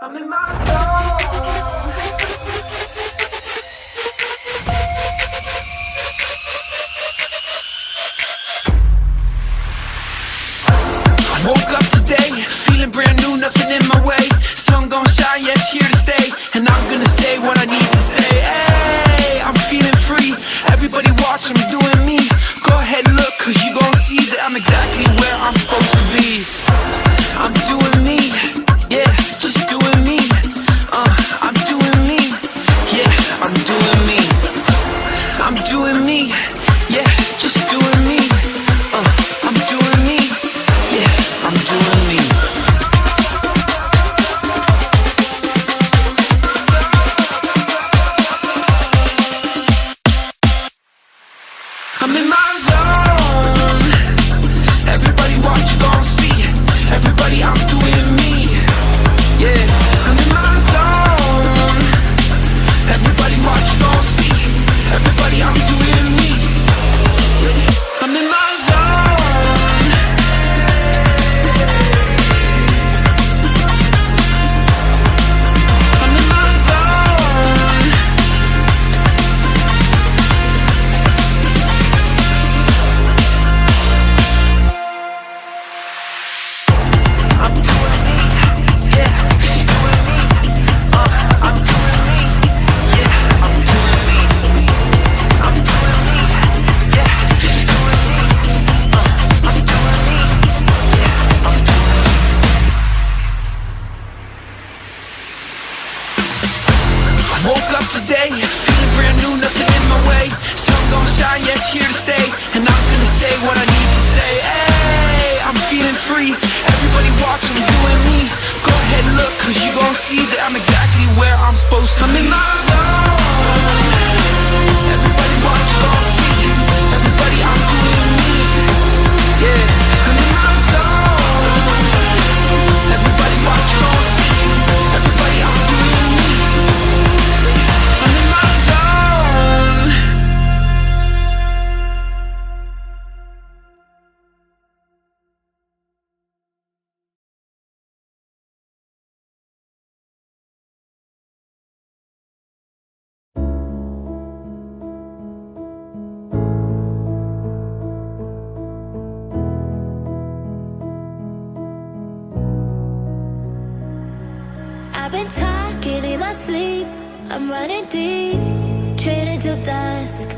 I'm in my zone. I woke up today, feeling brand new, nothing in my way. Sun gon' shine, yeah, it's here to stay. And I'm gonna say what I need to say. Hey, I'm feeling free. Everybody watch, I'm doing me. Go ahead and look, cause you gon' see that I'm exactly where I'm supposed to be. I'm doing me, yeah, just doing me. I'm doing me, yeah, I'm doing me. I'm doing me, yeah, just doing me. I'm doing me, yeah, I'm doing me. I'm in my zone. Everybody watch, you gon' see. Everybody, I'm doing me. Yeah, I'm in my zone. Everybody watch, you gon' see. Everybody, I'm doing me. I'm in my zone. I'm in my zone. I'm doing me, yeah, doing me. I'm doing me, yeah, I'm doing me. I'm doing me, yeah, doing me. I'm doing me, yeah, I'm doing me. I woke up today, feeling brand new, nothing in my way. Sun gon' shine, yeah, it's here to stay. And I'm gonna say what I need to say. Hey, I'm feeling free. Everybody watch, I'm doing me. Go ahead and look, cause you gon' see that I'm exactly where I'm supposed to be. I'm in my zone. Everybody watch, you gon' see. Everybody, I'm doing me. Yeah, I'm in my zone. Everybody watch, you gon' see. Everybody, I'm doing me. I'm in my zone. I've been talking in my sleep. I'm running deep, training till dusk.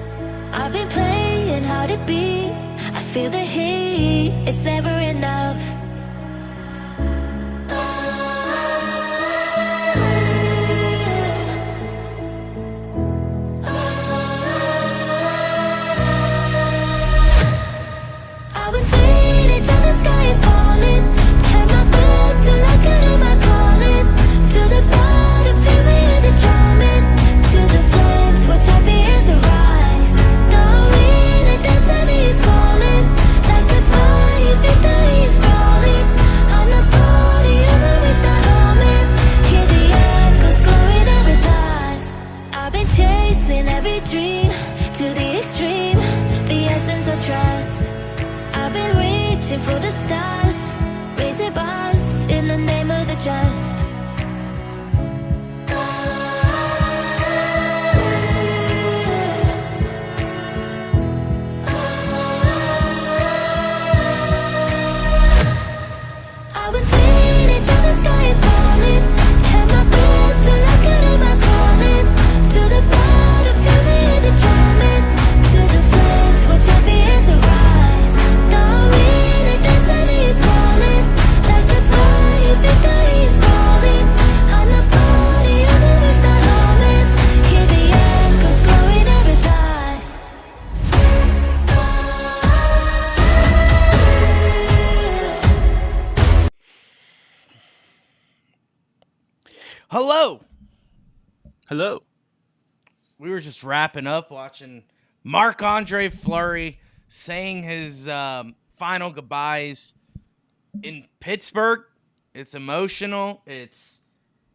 I've been playing hard to beat. I feel the heat, it's never enough. I was waiting till the sky had fallen. Had my back till I could hear my calling. To the battlefield we hear the drumming. To the flames, watch champions arise. The wind and destiny is calling. Like the fire, victory is falling. On the podium when we start humming. Hear the echoes glowing every blast. I've been chasing every dream to the extreme. The essence of trust. I've been reaching for the stars, raising bars in the name of the just. I was waiting till the sky had fallen. Had my back till I could hear my calling. To the battlefield we hear the drumming. To the flames, watch champions arise. The wind and destiny is calling. Like the fire, victory is falling. On the podium when we start humming. Hear the echoes glowing every blast. Hello. Hello. We were just wrapping up watching Marc-Andre Fleury saying his final goodbyes in Pittsburgh. It's emotional. It's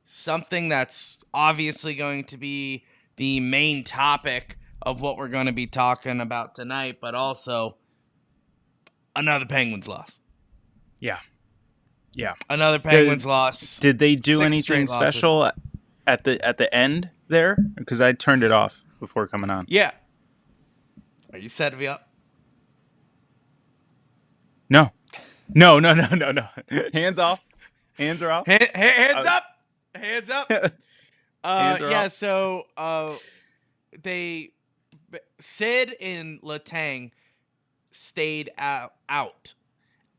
something that's obviously going to be the main topic of what we're going to be talking about tonight, but also another Penguins loss. Yeah. Yeah. Another Penguins loss. Did they do 6 anything straight losses. special at the end there? Because I turned it off before coming on. Yeah. Are you setting me up? No. Hands off. Hands are off. Hands up. Hands up. Hands are Yeah, off. so Sid and Letang stayed out.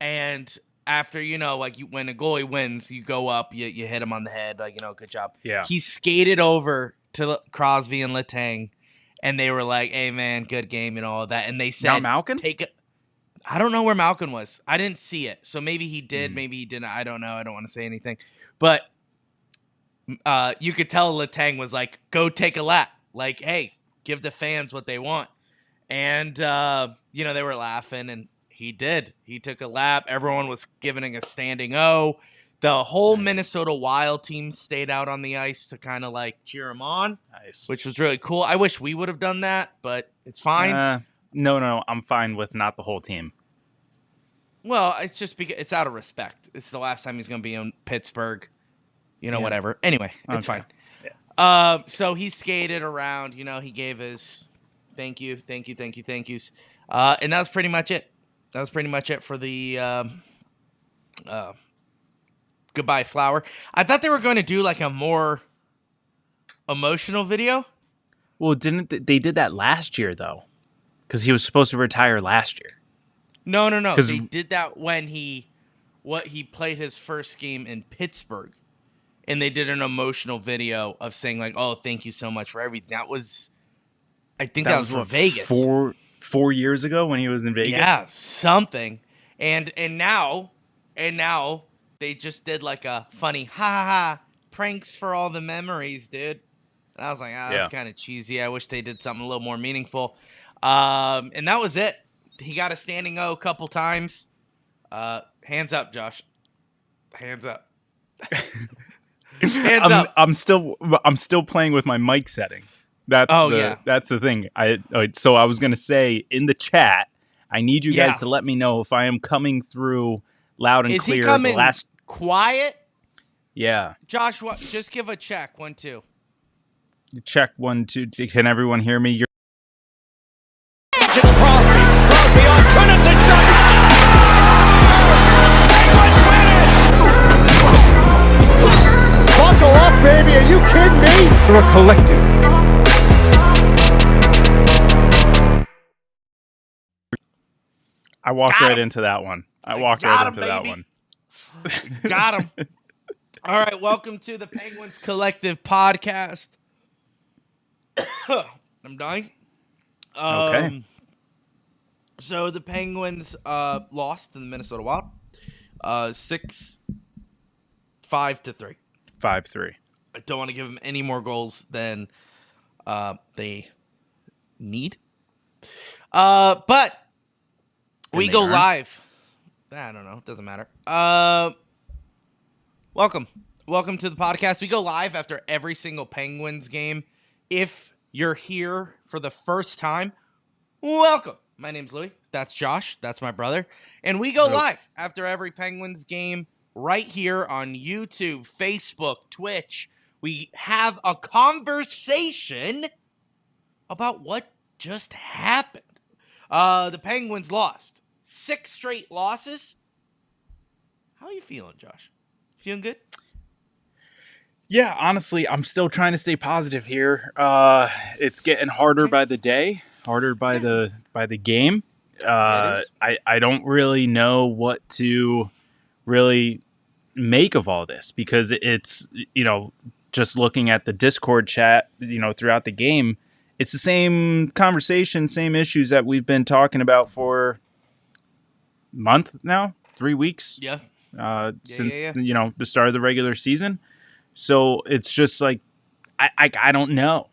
And after, when a goalie wins, you go up, you hit him on the head, good job. Yeah. He skated over to Crosby and Letang, and they were like, hey, man, good game and all of that. And they said, Not Malkin? I don't know where Malkin was. I didn't see it. So maybe he did, maybe he didn't. I don't know. I don't want to say anything. But you could tell Letang was like, go take a lap. Like, hey, give the fans what they want. And, they were laughing, and he did. He took a lap. Everyone was giving a standing O. The whole Minnesota Wild team stayed out on the ice to kind of like cheer him on. Nice. Which was really cool. I wish we would have done that, but it's fine. No, I'm fine with not the whole team. Well, it's just because it's out of respect. It's the last time he's going to be in Pittsburgh. Whatever. Anyway, it's fine. Yeah. So he skated around. He gave his thank yous. And that was pretty much it. That was pretty much it for the goodbye flower. I thought they were going to do like a more emotional video. Well, they did that last year though? Because he was supposed to retire last year. No. They did that when he played his first game in Pittsburgh, and they did an emotional video of saying like, "Oh, thank you so much for everything." That was that was for Vegas 4 years ago when he was in Vegas. Yeah, something. And now they just did like a funny ha pranks for all the memories, dude. And I was like, that's kind of cheesy. I wish they did something a little more meaningful. And that was it. He got a standing O a couple times. Hands up, Josh. Hands up. Hands up. I'm still playing with my mic settings. That's the thing. So I was gonna say in the chat, I need you guys to let me know if I am coming through loud and clear. Is he coming quiet? Yeah. Josh, just give a check. 1, 2. Check 1, 2. Can everyone hear me? It's Crosby. Crosby on Trinity shots. Penguins win it. Buckle up, baby. Are you kidding me? We're a collective. I walked right into that one. Got him. All right, welcome to the Penguins Collective podcast. I'm dying. Okay. So the Penguins lost to the Minnesota Wild, 5-3. 5-3. I don't want to give them any more goals than they need. But we go live. I don't know. It doesn't matter. Welcome to the podcast. We go live after every single Penguins game. If you're here for the first time, welcome. My name's Louie. That's Josh. That's my brother. And we go live after every Penguins game right here on YouTube, Facebook, Twitch. We have a conversation about what just happened. The Penguins lost 6 straight losses. How are you feeling, Josh? Feeling good? Yeah, honestly, I'm still trying to stay positive here. It's getting harder by the day, harder by the game. I don't really know what to really make of all this because it's, just looking at the Discord chat, throughout the game, it's the same conversation, same issues that we've been talking about for a month now, 3 weeks. Yeah. Since the start of the regular season. So it's just like I don't know.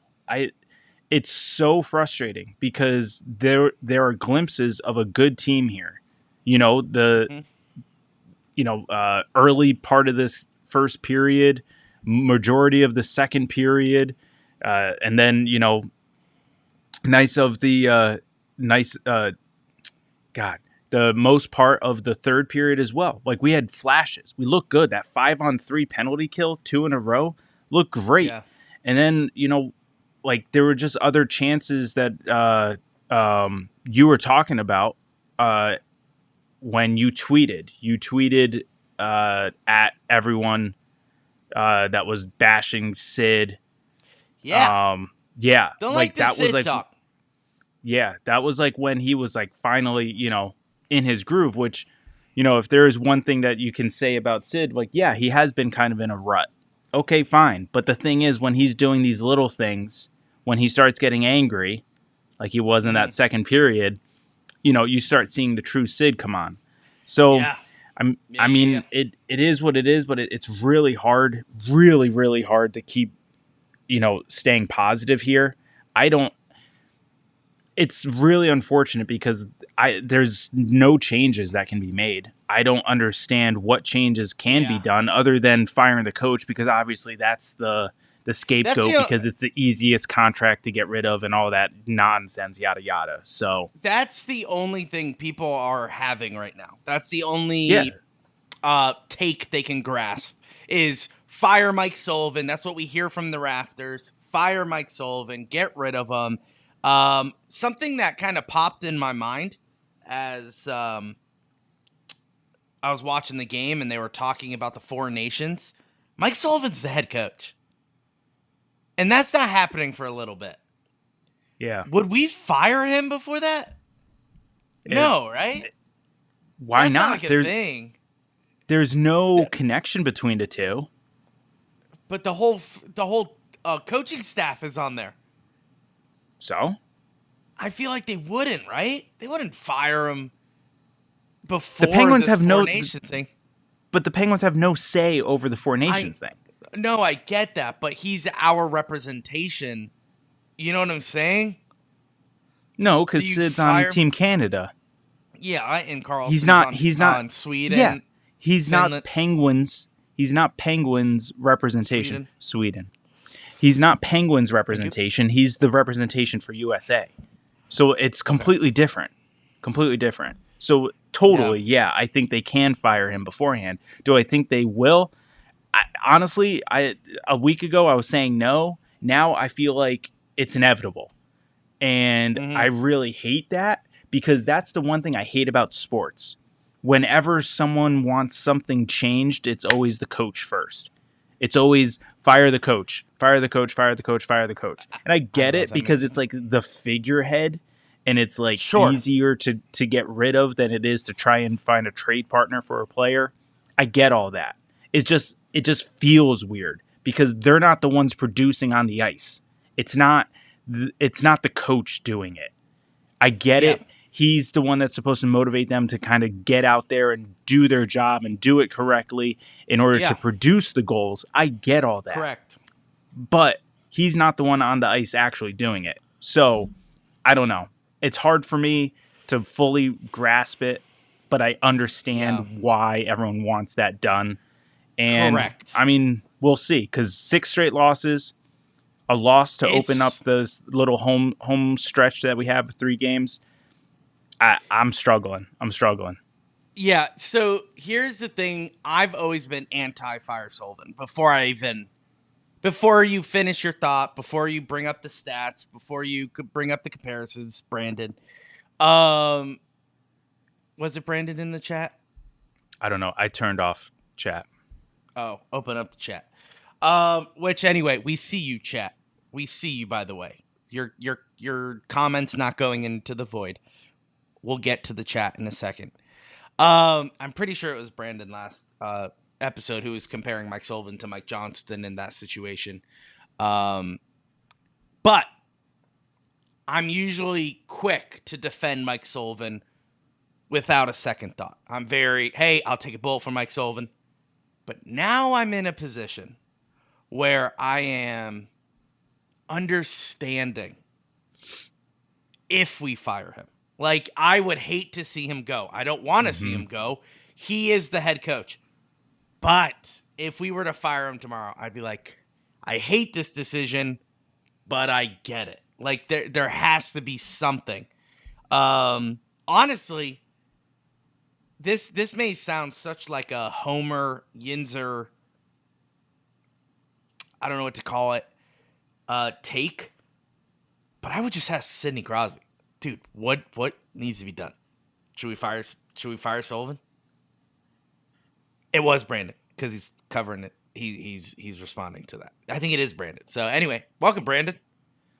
It's so frustrating because there are glimpses of a good team here. Early part of this first period, majority of the second period, and then the most part of the third period as well. Like, we had flashes. We looked good. That 5-on-3 penalty kill, 2 in a row, looked great. Yeah. And then, like, there were just other chances that you were talking about when you tweeted. You tweeted at everyone that was bashing Sid. Yeah. Yeah. Don't like the that was Sid like talk. Yeah, that was like when he was like finally, in his groove, which, if there is one thing that you can say about Sid, like, yeah, he has been kind of in a rut. Okay, fine. But the thing is, when he's doing these little things, when he starts getting angry, like he was in that second period, you start seeing the true Sid come on. So, Yeah. It is what it is, but it's really hard, really, really hard to keep, staying positive here. It's really unfortunate because there's no changes that can be made. I don't understand what changes can be done other than firing the coach, because obviously that's the scapegoat, because it's the easiest contract to get rid of and all that nonsense, yada, yada. So that's the only thing people are having right now. That's the only take they can grasp is fire Mike Sullivan. That's what we hear from the rafters. Fire Mike Sullivan. Get rid of him. Something that kind of popped in my mind as I was watching the game and they were talking about the Four Nations. Mike Sullivan's the head coach. And that's not happening for a little bit. Yeah. Would we fire him before that? No, right? Why that's not? Like a thing. There's no connection between the two. But the whole coaching staff is on there. So? I feel like they wouldn't, right? They wouldn't fire him before the Penguins have Four Nations thing. But the Penguins have no say over the Four Nations thing. No, I get that, but he's our representation. You know what I'm saying? No, because Sid's on Team Canada. Yeah, and Carlson's he's not on Sweden. Yeah, he's Finland. not Penguins. He's not Penguins representation. Sweden. He's not Penguins representation. He's the representation for USA. So it's completely different. Completely different. So totally, yeah, I think they can fire him beforehand. Do I think they will? Honestly, a week ago I was saying no. Now I feel like it's inevitable. And I really hate that, because that's the one thing I hate about sports. Whenever someone wants something changed, it's always the coach first. It's always fire the coach, fire the coach, fire the coach, fire the coach. And I get it, because it's like the figurehead, and it's like easier to get rid of than it is to try and find a trade partner for a player. I get all that. It just feels weird, because they're not the ones producing on the ice. It's not the coach doing it. I get it. He's the one that's supposed to motivate them to kind of get out there and do their job and do it correctly in order to produce the goals. I get all that. Correct. But he's not the one on the ice actually doing it. So, I don't know. It's hard for me to fully grasp it, but I understand why everyone wants that done. And correct. I mean, we'll see, because 6 straight losses, a loss to open up this little home stretch that we have, 3 games. I'm struggling. Yeah, so here's the thing. I've always been anti-fire Sullivan before you finish your thought, before you bring up the stats, before you could bring up the comparisons, Brandon. Was it Brandon in the chat? I don't know. I turned off chat. Oh, open up the chat. Which anyway, we see you, chat. We see you, by the way. Your comments not going into the void. We'll get to the chat in a second. I'm pretty sure it was Brandon last episode who was comparing Mike Sullivan to Mike Johnston in that situation. But I'm usually quick to defend Mike Sullivan without a second thought. I'll take a bullet for Mike Sullivan. But now I'm in a position where I am understanding if we fire him. Like, I would hate to see him go. I don't want to see him go. He is the head coach. But if we were to fire him tomorrow, I'd be like, I hate this decision, but I get it. Like, there has to be something. Honestly, this may sound such like a Homer Yinzer, I don't know what to call it, take, but I would just ask Sidney Crosby, dude, what needs to be done? Should we fire Sullivan? It was Brandon because he's covering it. He's responding to that. I think it is Brandon. So anyway, welcome Brandon.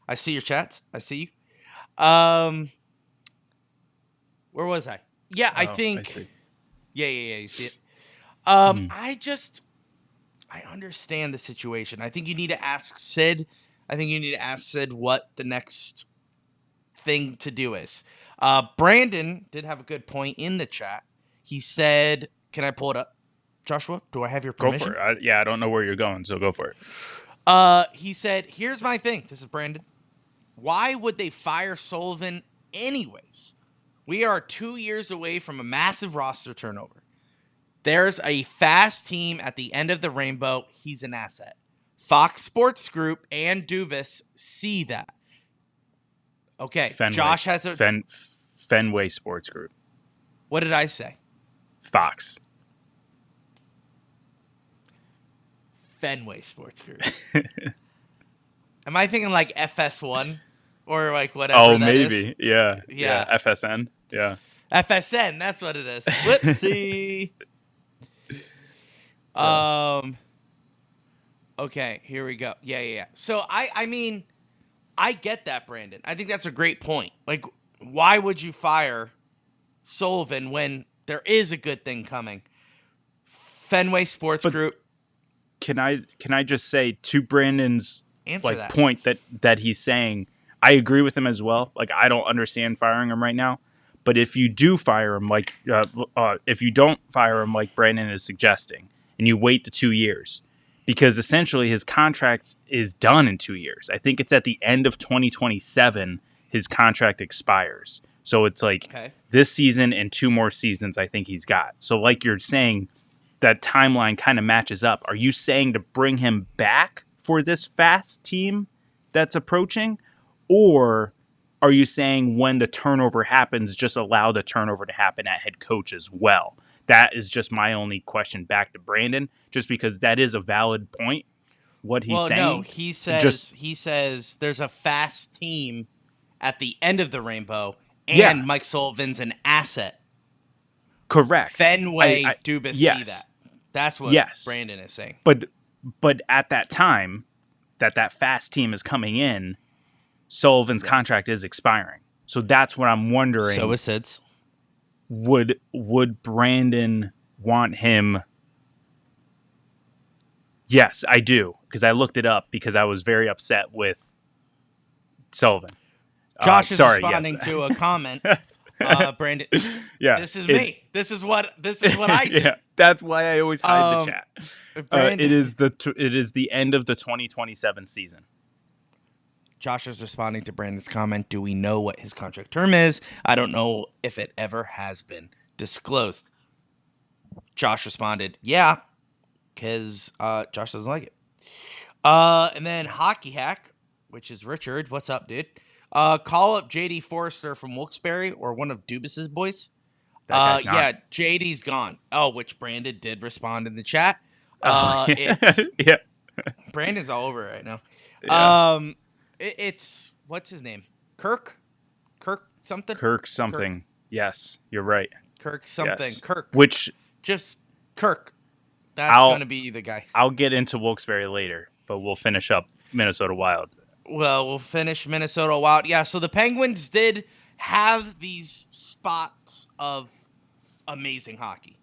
I see your chats. I see you. Where was I? Yeah, I think. see. Yeah. You see it. I understand the situation. I think you need to ask Sid. I think you need to ask Sid what the next thing to do is. Brandon did have a good point in the chat. He said, "Can I pull it up, Joshua? Do I have your permission?" Go for it. I don't know where you're going, so go for it. He said, "Here's my thing." This is Brandon. Why would they fire Sullivan anyways? We are 2 years away from a massive roster turnover. There's a fast team at the end of the rainbow. He's an asset. Fox Sports Group and Dubas see that. Okay, Josh has a... Fenway Sports Group. What did I say? Fox. Fenway Sports Group. Am I thinking like FS1 or like whatever? Oh, that maybe. Is? Yeah. FSN. Yeah. FSN. That's what it is. Whoopsie. Okay, here we go. Yeah. So I mean, I get that, Brandon. I think that's a great point. Like, why would you fire Sullivan when there is a good thing coming? Fenway Sports Group. Can I just say to Brandon's Answer that. point that he's saying, I agree with him as well. Like, I don't understand firing him right now, but if you do fire him, if you don't fire him like Brandon is suggesting, and you wait the 2 years, because essentially his contract is done in 2 years. I think it's at the end of 2027 his contract expires. So it's like this season and 2 more seasons I think he's got. So like you're saying, that timeline kind of matches up. Are you saying to bring him back for this fast team that's approaching? Or are you saying when the turnover happens, just allow the turnover to happen at head coach as well? That is just my only question back to Brandon, just because that is a valid point, what he's saying. No, he says there's a fast team at the end of the rainbow, and Mike Sullivan's an asset. Correct. Fenway Dubas see that. That's what Brandon is saying. But at that time, that fast team is coming in, Sullivan's contract is expiring. So that's what I'm wondering. So is Sid's. Would Brandon want him? Yes, I do, because I looked it up because I was very upset with Sullivan. Josh is responding to a comment. Brandon, this is me. This is what I do. Yeah, that's why I always hide the chat. Brandon, it is the end of the 2027 season. Josh is responding to Brandon's comment. Do we know what his contract term is? I don't know if it ever has been disclosed. Josh responded, yeah, because Josh doesn't like it. And then Hockey Hack, which is Richard. What's up, dude? Call up JD Forrester from Wilkes-Barre or one of Dubas's boys. Yeah, JD's gone. Oh, which Brandon did respond in the chat. Yeah. Brandon's all over it right now. Yeah. It's what's his name? Kirk something. Kirk something. Kirk. Yes, you're right. Kirk something. Yes. Kirk. Which just Kirk. That's going to be the guy. I'll get into Wilkes-Barre later, but we'll finish up Minnesota Wild. Well, we'll finish Minnesota Wild. Yeah, so the Penguins did have these spots of amazing hockey.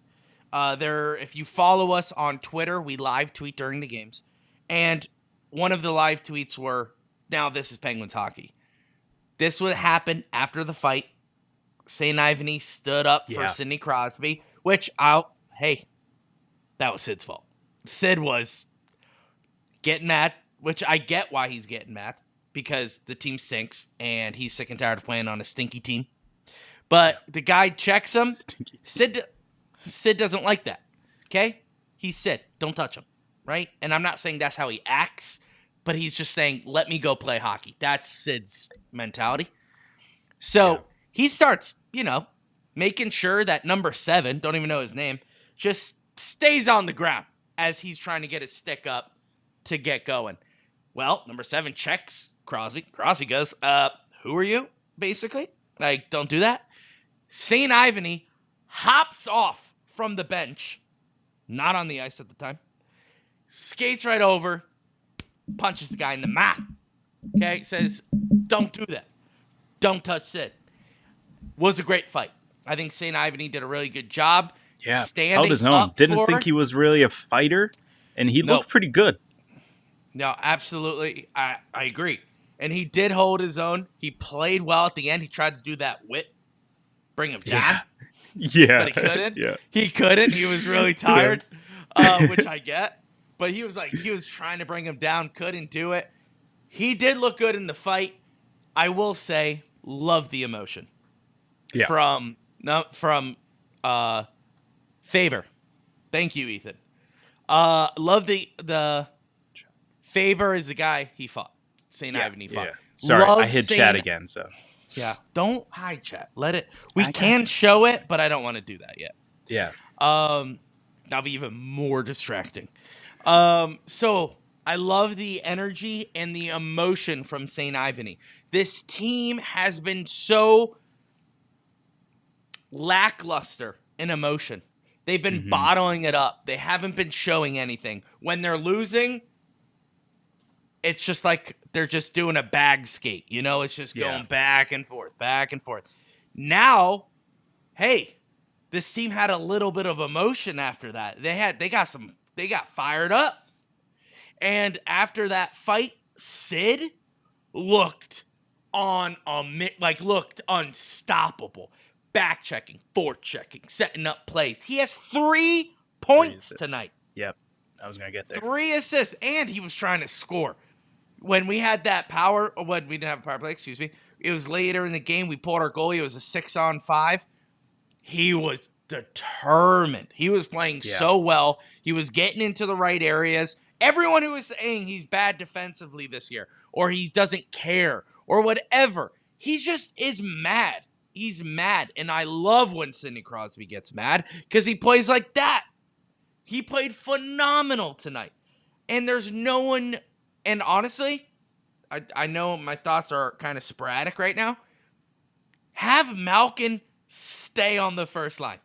If you follow us on Twitter, we live tweet during the games. And one of the live tweets were, now this is Penguins hockey. This would happen after the fight. St. Ivany stood up for Sidney Crosby, which that was Sid's fault. Sid was getting mad, which I get why he's getting mad, because the team stinks and he's sick and tired of playing on a stinky team. But the guy checks him. Sid doesn't like that. Okay? He's Sid. Don't touch him. Right? And I'm not saying that's how he acts, but he's just saying, let me go play hockey. That's Sid's mentality. So he starts, making sure that number 7, don't even know his name, just stays on the ground as he's trying to get his stick up to get going. Well, number 7 checks Crosby. Crosby goes, who are you, basically? Like, don't do that. St. Ivany hops off from the bench, not on the ice at the time, skates right over, punches the guy in the mouth. Okay, says, don't do that. Don't touch Sid. Was a great fight. I think St. Ivany did a really good job. Yeah, standing held his own. up Didn't for- think he was really a fighter, and he looked pretty good. No, absolutely. I agree. And he did hold his own. He played well at the end. He tried to do that whip, bring him down. Yeah. But he couldn't. Yeah. He couldn't. He was really tired, which I get. But he was trying to bring him down, couldn't do it. He did look good in the fight. I will say, love the emotion. Yeah. From Faber. Thank you, Ethan. Love the Faber is the guy he fought. St. Ivany fought. Yeah. Sorry, Love I hit St. chat again, so. Yeah. Don't hide chat. Let it. We I can gotcha. show it, but I don't want to do that yet. Yeah. That'll be even more distracting. So I love the energy and the emotion from St. Ivany. This team has been so lackluster in emotion. They've been bottling it up. They haven't been showing anything. When they're losing, it's just like they're just doing a bag skate. You know, it's just going back and forth, back and forth. Now, hey, this team had a little bit of emotion after that. They got fired up. And after that fight, Sid looked looked unstoppable. Back checking, forechecking, setting up plays. He has 3 points tonight. Yep. I was going to get there. 3 assists, and he was trying to score. When we had that when we didn't have a power play, excuse me, it was later in the game. We pulled our goalie. It was a 6-on-5. He was determined. He was playing so well. He was getting into the right areas. Everyone who was saying he's bad defensively this year, or he doesn't care, or whatever, he just is mad. He's mad, and I love when Sidney Crosby gets mad because he plays like that. He played phenomenal tonight, and there's no one. And honestly, I know my thoughts are kind of sporadic right now. Have Malkin stay on the first line.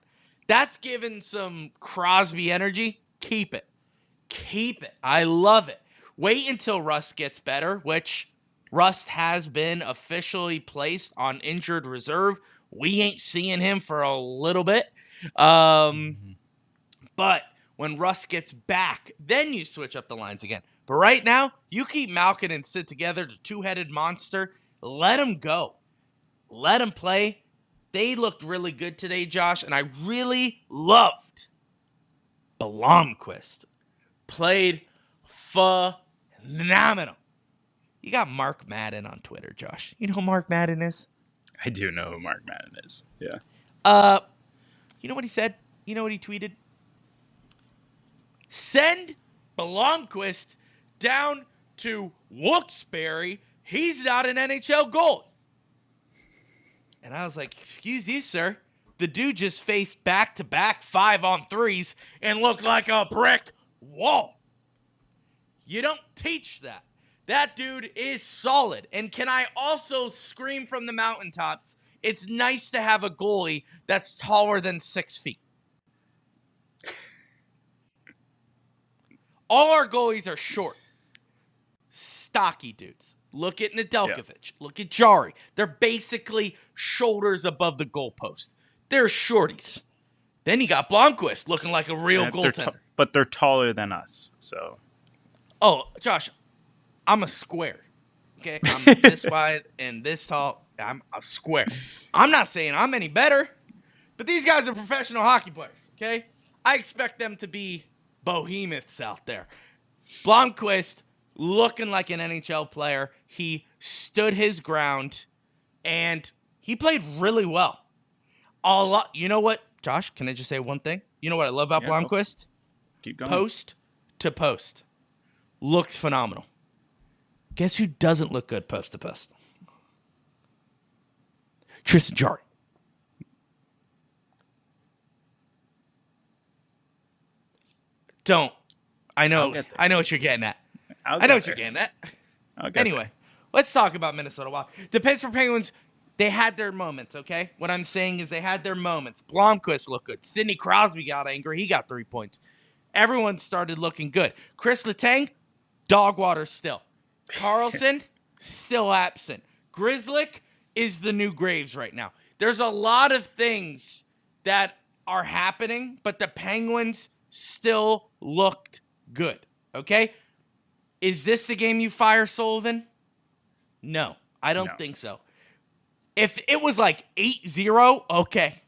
That's given some Crosby energy. Keep it. Keep it. I love it. Wait until Rust gets better, which Rust has been officially placed on injured reserve. We ain't seeing him for a little bit. But when Rust gets back, then you switch up the lines again. But right now, you keep Malkin and Sid together, the two-headed monster. Let them go. Let them play. They looked really good today, Josh, and I really loved Blomqvist. Played phenomenal. You got Mark Madden on Twitter, Josh. You know who Mark Madden is? I do know who Mark Madden is. Yeah. You know what he said? You know what he tweeted? Send Blomqvist down to Wilkes-Barre. He's not an NHL goalie. And I was like, excuse you, sir. The dude just faced back-to-back 5-on-3s and looked like a brick wall. You don't teach that. That dude is solid. And can I also scream from the mountaintops, it's nice to have a goalie that's taller than 6 feet. All our goalies are short, stocky dudes. Look at Nedeljkovic. Yeah. Look at Jari. They're basically shoulders above the goalpost. They're shorties. Then you got Blomqvist looking like a real goaltender. But they're taller than us, so. Oh, Josh, I'm a square. Okay? I'm this wide and this tall. I'm a square. I'm not saying I'm any better, but these guys are professional hockey players, okay? I expect them to be behemoths out there. Blomqvist looking like an NHL player. He stood his ground, and he played really well. You know what, Josh? Can I just say one thing? You know what I love about Blomqvist? Keep going. Post to post. Looked phenomenal. Guess who doesn't look good post to post? Tristan Jarry. Don't. I I'll know. get there. I know what you're getting at. I know what you're getting at. Anyway, let's talk about Minnesota Wild. The Pittsburgh Penguins, they had their moments, okay? What I'm saying is they had their moments. Blomqvist looked good. Sidney Crosby got angry. He got 3 points. Everyone started looking good. Chris Letang, dog water still. Carlson, still absent. Grzelcyk is the new Graves right now. There's a lot of things that are happening, but the Penguins still looked good, okay? Is this the game you fire Sullivan? No, I don't think so. If it was like 8-0, okay.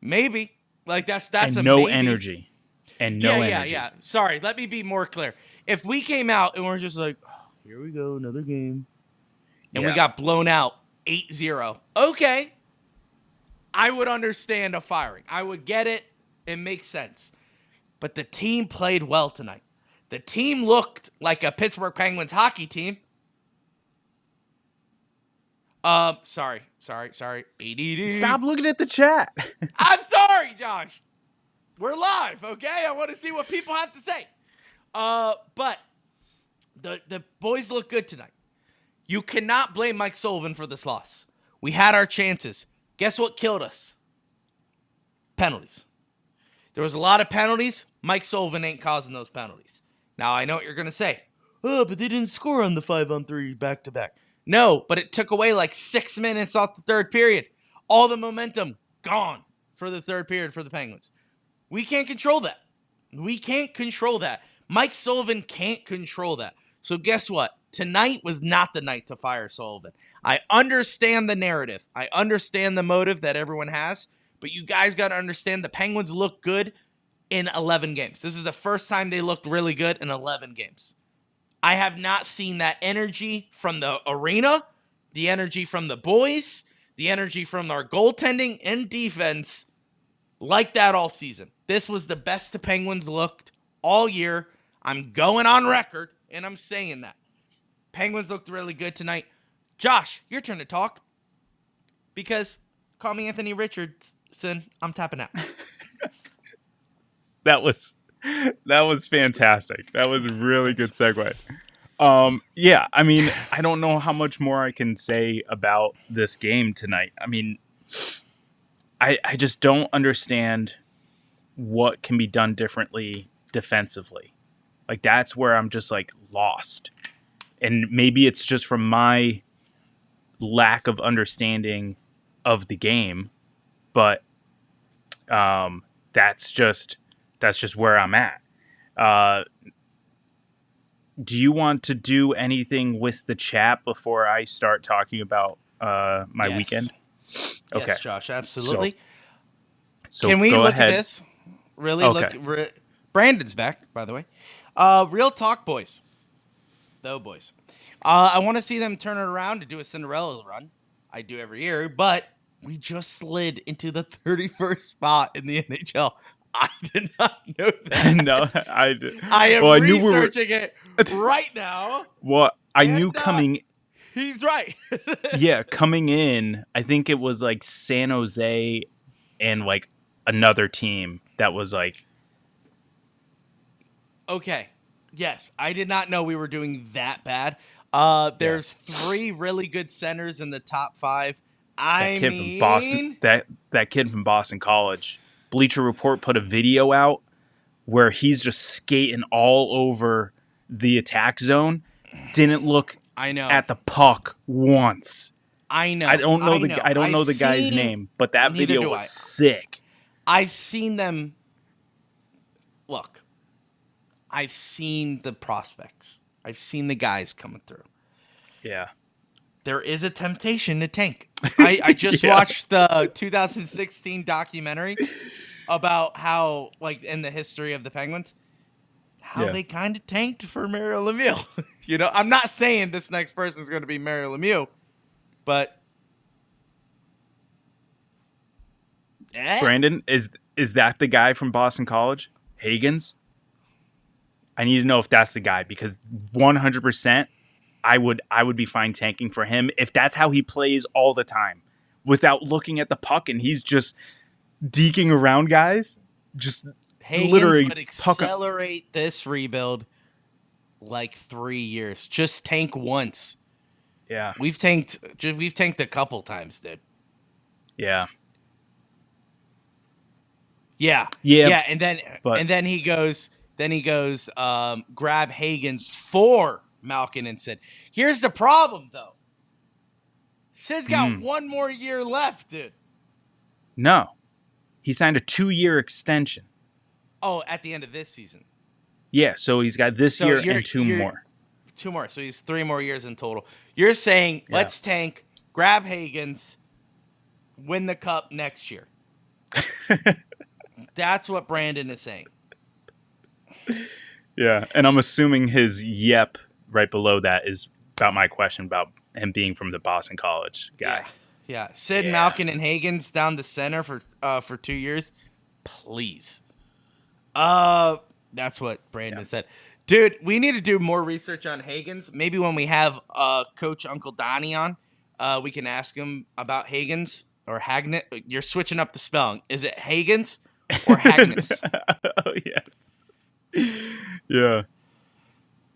Maybe. Like that's and a no maybe. energy. And no energy. Yeah. Sorry, let me be more clear. If we came out and we're just like, oh, here we go, another game. And we got blown out 8-0. Okay. I would understand a firing. I would get it. It makes sense. But the team played well tonight. The team looked like a Pittsburgh Penguins hockey team. Sorry. ADD. Stop looking at the chat. I'm sorry, Josh. We're live, okay? I want to see what people have to say. But the boys look good tonight. You cannot blame Mike Sullivan for this loss. We had our chances. Guess what killed us? Penalties. There was a lot of penalties. Mike Sullivan ain't causing those penalties. Now, I know what you're going to say. Oh, but they didn't score on the 5-on-3 back-to-back. No, but it took away like 6 minutes off the third period. All the momentum gone for the third period for the Penguins. We can't control that. Mike Sullivan can't control that. So guess what? Tonight was not the night to fire Sullivan. I understand the narrative. I understand the motive that everyone has. But you guys got to understand the Penguins look good in 11 games. This is the first time they looked really good in 11 games. I have not seen that energy from the arena, the energy from the boys, the energy from our goaltending and defense like that all season. This was the best the Penguins looked all year. I'm going on record, and I'm saying that. Penguins looked really good tonight. Josh, your turn to talk. Because call me Anthony Richardson. I'm tapping out. That was fantastic. That was a really good segue. Yeah, I mean, I don't know how much more I can say about this game tonight. I mean, I just don't understand what can be done differently defensively. Like, that's where I'm just, like, lost. And maybe it's just from my lack of understanding of the game, but that's just where I'm at. Do you want to do anything with the chat before I start talking about my weekend? Okay. Yes, Josh, absolutely. So can we go look ahead. at this? Really Okay. look. Brandon's back, by the way. Real talk, boys. Though, boys. I want to see them turn it around to do a Cinderella run. I do every year, but we just slid into the 31st spot in the NHL. I did not know that. No, I did. I am Well, I knew researching it right now. Well, I And, knew coming. He's right. Yeah, coming in, I think it was like San Jose and like another team that was like. Okay. Yes, I did not know we were doing that bad. There's 3 really good centers in the top 5. That kid from Boston. That kid from Boston College. Bleacher Report put a video out where he's just skating all over the attack zone. Didn't look at the puck once. I know. I don't know the guy's name, but that Neither video do was I. sick. I've seen them. Look, I've seen the prospects. I've seen the guys coming through. Yeah. There is a temptation to tank. I just watched the 2016 documentary about how, like, in the history of the Penguins, how they kind of tanked for Mario Lemieux. You know, I'm not saying this next person is going to be Mario Lemieux, but Brandon, is that the guy from Boston College? Hagens? I need to know if that's the guy, because 100% I would be fine tanking for him if that's how he plays all the time without looking at the puck and he's just deking around guys. Just Hagens literally would accelerate this rebuild like 3 years. Just tank once. Yeah. We've tanked a couple times, dude. Yeah. Yeah. Yeah. And but- then he goes grab Hagens for Malkin and said, here's the problem though. Sid's got 1 more year left, dude. No. He signed a 2-year extension. Oh, at the end of this season. Yeah, so he's got this year and 2 more. 2 more. So he's 3 more years in total. You're saying, let's tank, grab Hagens, win the cup next year. That's what Brandon is saying. Yeah, and I'm assuming his yep right below that is about my question about him being from the Boston College guy. Yeah. Sid, Malkin, and Hagens down the center for 2 years. Please. That's what Brandon said. Dude, we need to do more research on Hagens. Maybe when we have Coach Uncle Donnie on, we can ask him about Hagens or Hagnet. You're switching up the spelling. Is it Hagens or Hagness? Oh, yeah. Yeah.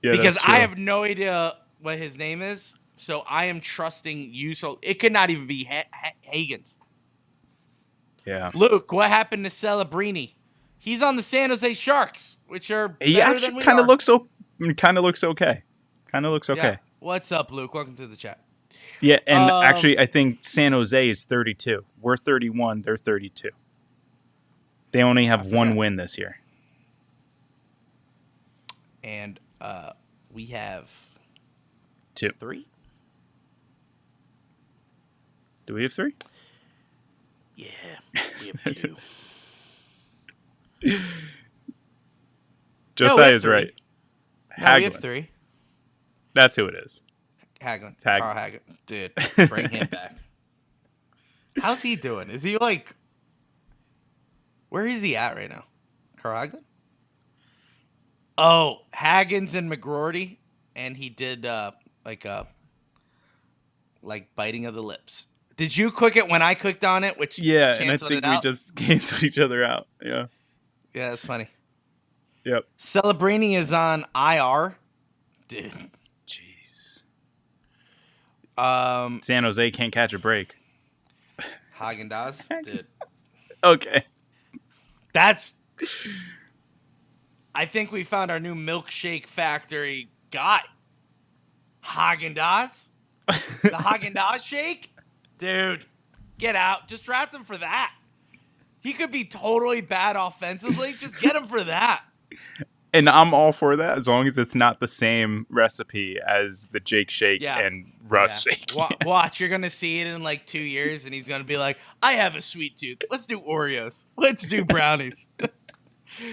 Because that's true. I have no idea what his name is, so I am trusting you. So it could not even be Hagens. Yeah. Luke, what happened to Celebrini? He's on the San Jose Sharks, which are He better actually than we kind of are. looks okay. Kind of looks okay. Yeah. What's up, Luke? Welcome to the chat. Yeah, and actually, I think San Jose is 32. We're 31. They're 32. They only have 1 win this year. And we have 2. 3? Do we have 3? Yeah, we have 2. Josiah's right. No, we have Hagelin. 3. That's who it is. Hagelin. Hagelin. Carl Hagelin. Dude, bring him back. How's he doing? Is he like... Where is he at right now? Carl Hagelin? Oh, Hagens and McGroarty. And he did like biting of the lips. Did you click it when I clicked on it? Which Yeah, and I canceled think it we out? just canceled each other out. Yeah. Yeah, that's funny. Yep. Celebrini is on IR. Dude. Jeez. Hagen San Jose can't catch a break. Dazs. Dude. Okay. That's... I think we found our new milkshake factory guy. Haagen-Dazs? The Haagen-Dazs shake? Dude, get out. Just draft him for that. He could be totally bad offensively. Just get him for that. And I'm all for that as long as it's not the same recipe as the Jake Shake and Russ Shake. Watch, you're going to see it in like 2 years, and he's going to be like, I have a sweet tooth. Let's do Oreos. Let's do brownies.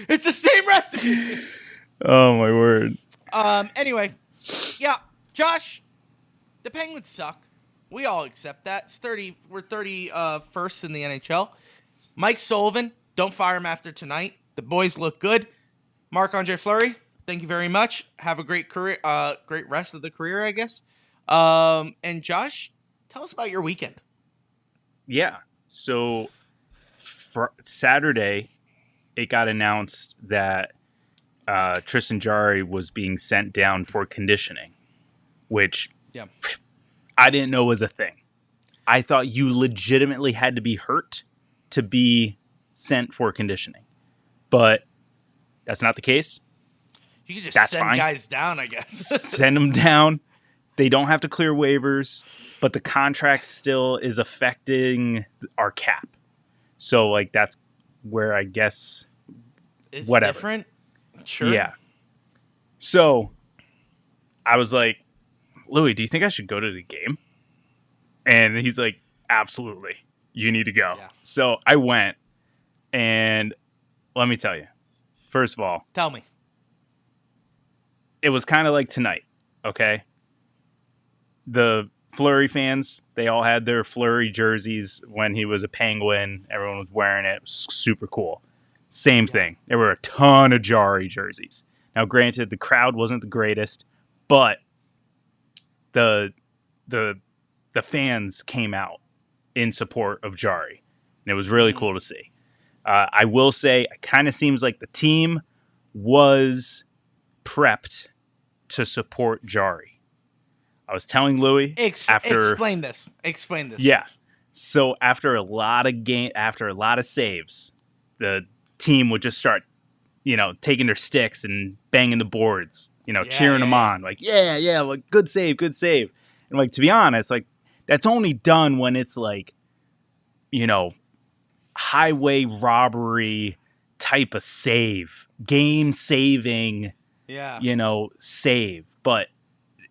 It's the same recipe. Oh, my word. Anyway, yeah, Josh, the Penguins suck. We all accept that. We're 31st in the NHL. Mike Sullivan, don't fire him after tonight. The boys look good. Marc-Andre Fleury, thank you very much. Have a great career, great rest of the career, I guess. And Josh, tell us about your weekend. Yeah. So Saturday, it got announced that Tristan Jarry was being sent down for conditioning, which I didn't know was a thing. I thought you legitimately had to be hurt to be sent for conditioning, but that's not the case. You can just send fine. guys down, I guess. Send them down. They don't have to clear waivers, but the contract still is affecting our cap. So, like, that's where I guess It's whatever. different. Sure. Yeah. So, I was like, Louie, do you think I should go to the game? And he's like, absolutely. You need to go. Yeah. So, I went, and let me tell you. First of all, Tell me. it was kind of like tonight, okay? The Fleury fans, they all had their Fleury jerseys when he was a Penguin. Everyone was wearing it. It was super cool. Same thing. There were a ton of Jarry jerseys. Now, granted, the crowd wasn't the greatest, but the fans came out in support of Jarry, and it was really cool to see. I will say, it kind of seems like the team was prepped to support Jari. I was telling Louie Explain this. Yeah. So after a lot of saves, the team would just start, taking their sticks and banging the boards, cheering them on, like, like, good save. And like, to be honest, like, that's only done when it's like, highway robbery type of save, game saving, save. But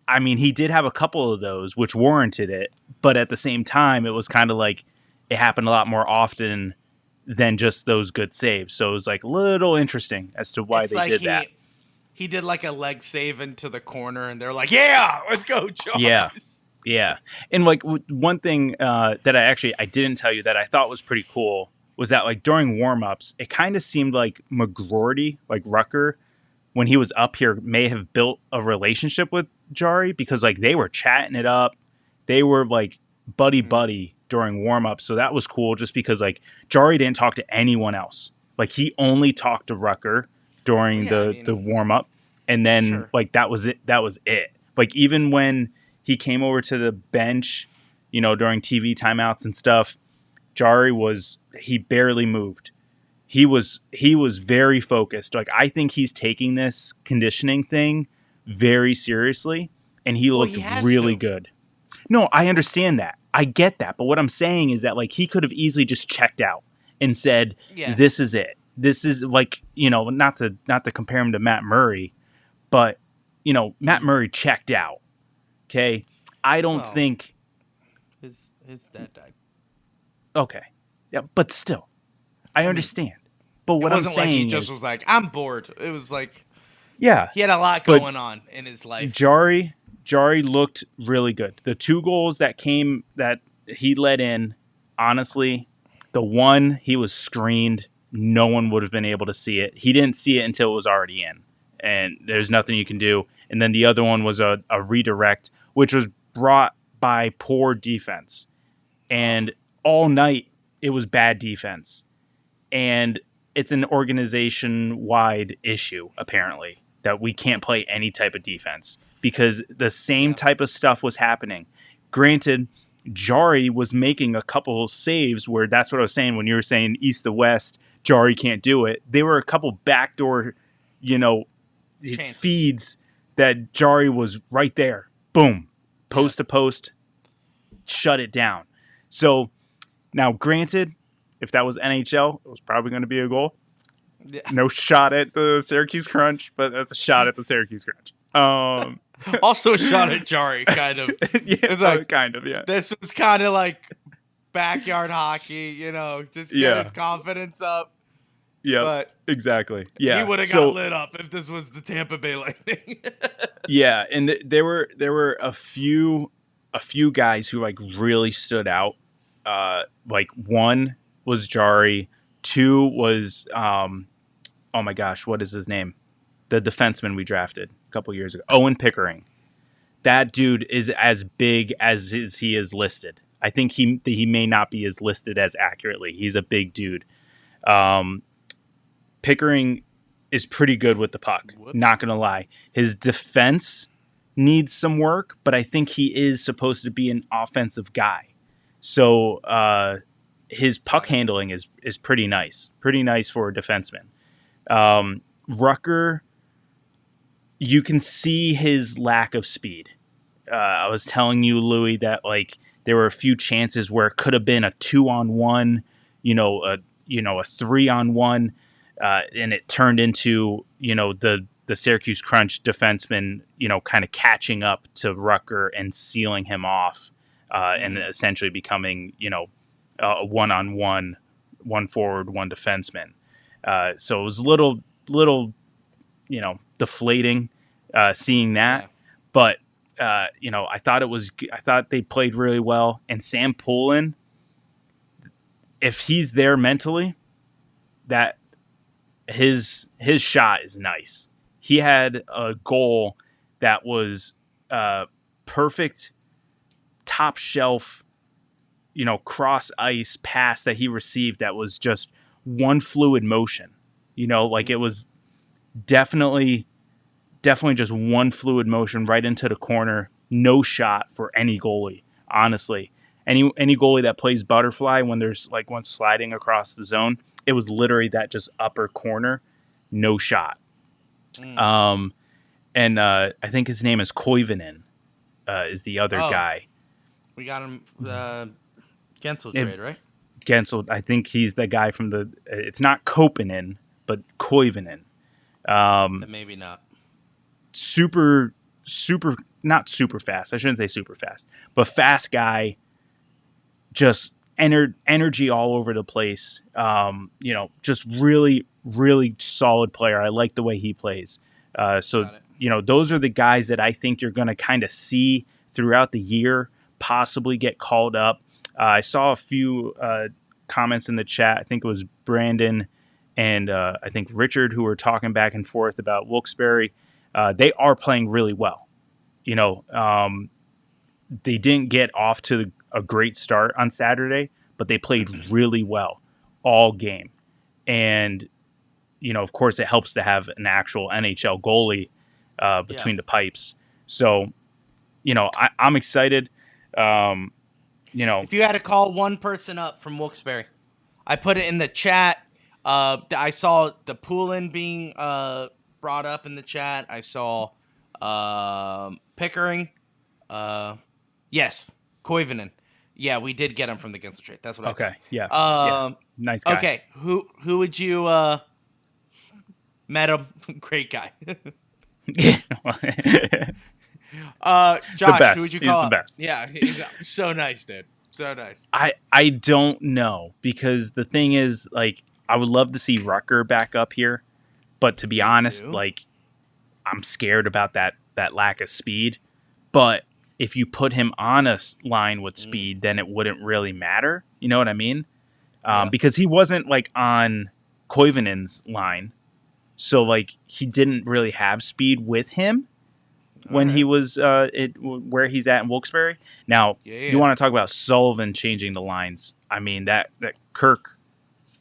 I mean, he did have a couple of those which warranted it, but at the same time, it was kind of like it happened a lot more often than just those good saves. So it was like a little interesting as to why they did that. He did like a leg save into the corner, and they're like, "Yeah, let's go, Josh." Yeah. And like one thing that I didn't tell you that I thought was pretty cool was that like during warm-ups, it kind of seemed like McGroarty, like Rucker, when he was up here, may have built a relationship with Jari because like they were chatting it up. They were like buddy during warm-ups. So that was cool just because like Jari didn't talk to anyone else. Like he only talked to Rucker during the warm-up. And then like that was it. Like even when he came over to the bench, during TV timeouts and stuff, Jari he barely moved. He was very focused. Like I think he's taking this conditioning thing very seriously, and he looked really good. No, I understand that. I get that. But what I'm saying is that like he could have easily just checked out and said, "This is it. This is like, not to compare him to Matt Murray, but Matt Murray checked out." Okay? I don't think his dad died. Okay. Yeah, but still. I understand. But what I'm saying like he just was like, "I'm bored." It was like, he had a lot going on in his life. Jari looked really good. The 2 goals that he let in, honestly, the one he was screened, no one would have been able to see it. He didn't see it until it was already in, and there's nothing you can do. And then the other one was a redirect, which was brought by poor defense. And all night, it was bad defense. And it's an organization-wide issue, apparently, that we can't play any type of defense because the same type of stuff was happening. Granted, Jari was making a couple saves where that's what I was saying when you were saying east to west, Jari can't do it. There were a couple backdoor, feeds that Jari was right there. Boom. Post to post. Shut it down. So now, granted, if that was NHL, it was probably going to be a goal. Yeah. No shot at the Syracuse Crunch, but that's a shot at the Syracuse Crunch. Also a shot at Jari, kind of. It's like, kind of, yeah. This was kind of like backyard hockey, just get his confidence up. Yeah, but exactly. Yeah, he would have got lit up if this was the Tampa Bay Lightning. Yeah, and there were a few guys who like really stood out. Like one was Jari, 2 was oh my gosh, what is his name? The defenseman we drafted a couple years ago, Owen Pickering. That dude is as big as he is listed. I think he may not be as listed as accurately. He's a big dude. Pickering is pretty good with the puck. Whoops. Not gonna lie, his defense needs some work, but I think he is supposed to be an offensive guy. So his puck handling is pretty nice for a defenseman. Rucker, you can see his lack of speed. I was telling you, Louie, that like there were a few chances where it could have been a 2-on-1, a 3-on-1, and it turned into the Syracuse Crunch defenseman, kind of catching up to Rucker and sealing him off, and essentially becoming a 1-on-1, 1 forward, 1 defenseman. So it was a little deflating seeing that, but I thought they played really well. And Sam Poulin, if he's there mentally, that his shot is nice. He had a goal that was perfect, top shelf, cross ice pass that he received that was just one fluid motion. Like it was definitely just one fluid motion right into the corner. No shot for any goalie, honestly. Any goalie that plays butterfly when there's like one sliding across the zone, it was literally that just upper corner, no shot. And I think his name is Koivunen, is the other guy. We got him Gensel trade, right? Gensel, I think he's the guy from it's not Kopinen, but Koivunen. Maybe not. Super, not super fast. I shouldn't say super fast, but fast guy. Just energy all over the place. Just really, really solid player. I like the way he plays. Those are the guys that I think you're going to kind of see throughout the year, possibly get called up. I saw a few comments in the chat. I think it was Brandon and I think Richard who were talking back and forth about Wilkes-Barre. They are playing really well. They didn't get off to a great start on Saturday, but they played really well all game. And, of course, it helps to have an actual NHL goalie between the pipes. So, I'm excited. If you had to call one person up from Wilkes-Barre, I put it in the chat. I saw the Poulin being brought up in the chat. I saw Pickering. Yes, Koivunen. Yeah, we did get him from the Gensel trade. That's what I Okay, thought. yeah. Nice guy. Okay, who would you met him? Great guy. Josh, best. who would you He's call the up? best. Yeah, he's so nice, dude. So nice. I don't know, because the thing is, like, I would love to see Rucker back up here, but to be honest, like, I'm scared about that lack of speed. But if you put him on a line with speed, then it wouldn't really matter. You know what I mean? Because he wasn't like on Koivunen's line, so like he didn't really have speed with him when he was where he's at in Wilkes-Barre. Now, you want to talk about Sullivan changing the lines? I mean, that Kirk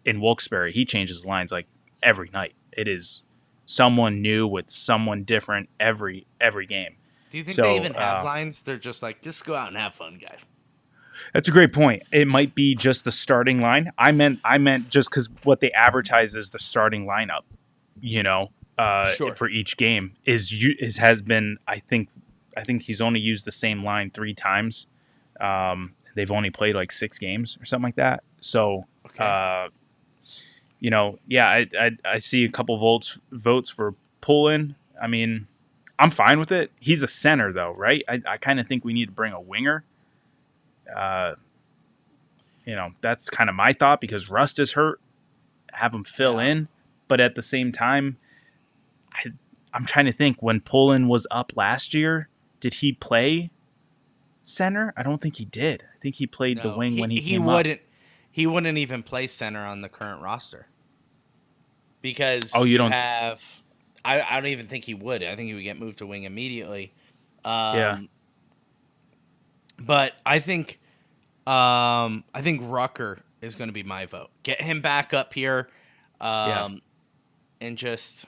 in Wilkes-Barre, he changes lines like every night. It is someone new with someone different every game. Do you think they even have lines? They're just like, just go out and have fun, guys. That's a great point. It might be just the starting line. I meant just because what they advertise is the starting lineup, for each game has been. I think he's only used the same line 3 times. They've only played like 6 games or something like that. So, I see a couple votes for Poulin. I mean, I'm fine with it. He's a center, though, right? I kind of think we need to bring a winger. That's kind of my thought, because Rust is hurt. Have him fill in. But at the same time, I'm trying to think, when Poulin was up last year, did he play center? I don't think he did. I think he played the wing when he came up. He wouldn't even play center on the current roster. Because have... I don't even think he would. I think he would get moved to wing immediately. But I think Rucker is going to be my vote. Get him back up here, and just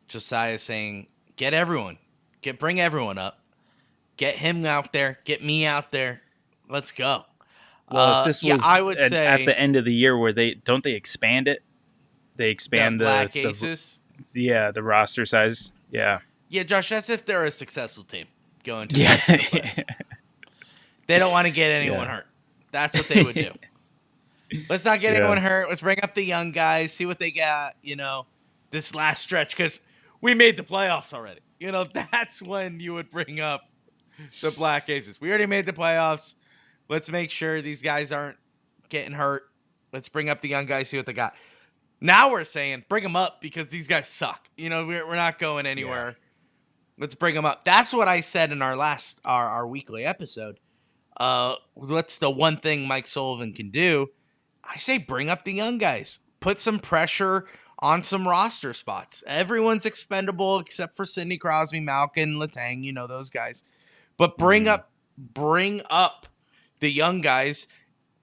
Josiah saying, bring everyone up, get him out there, get me out there, let's go. Well, if this was I would say at the end of the year, where they expand it. They expand the Black Aces. The roster size. Yeah. Yeah, Josh, that's if they're a successful team going to the playoffs. They don't want to get anyone hurt. That's what they would do. Let's not get anyone hurt. Let's bring up the young guys, see what they got, this last stretch, because we made the playoffs already. That's when you would bring up the Black Aces. We already made the playoffs. Let's make sure these guys aren't getting hurt. Let's bring up the young guys, see what they got. Now we're saying bring them up because these guys suck. We're not going anywhere. Yeah. Let's bring them up. That's what I said in our weekly episode. What's the one thing Mike Sullivan can do? I say bring up the young guys. Put some pressure on some roster spots. Everyone's expendable except for Sidney Crosby, Malkin, Letang, those guys. But bring up the young guys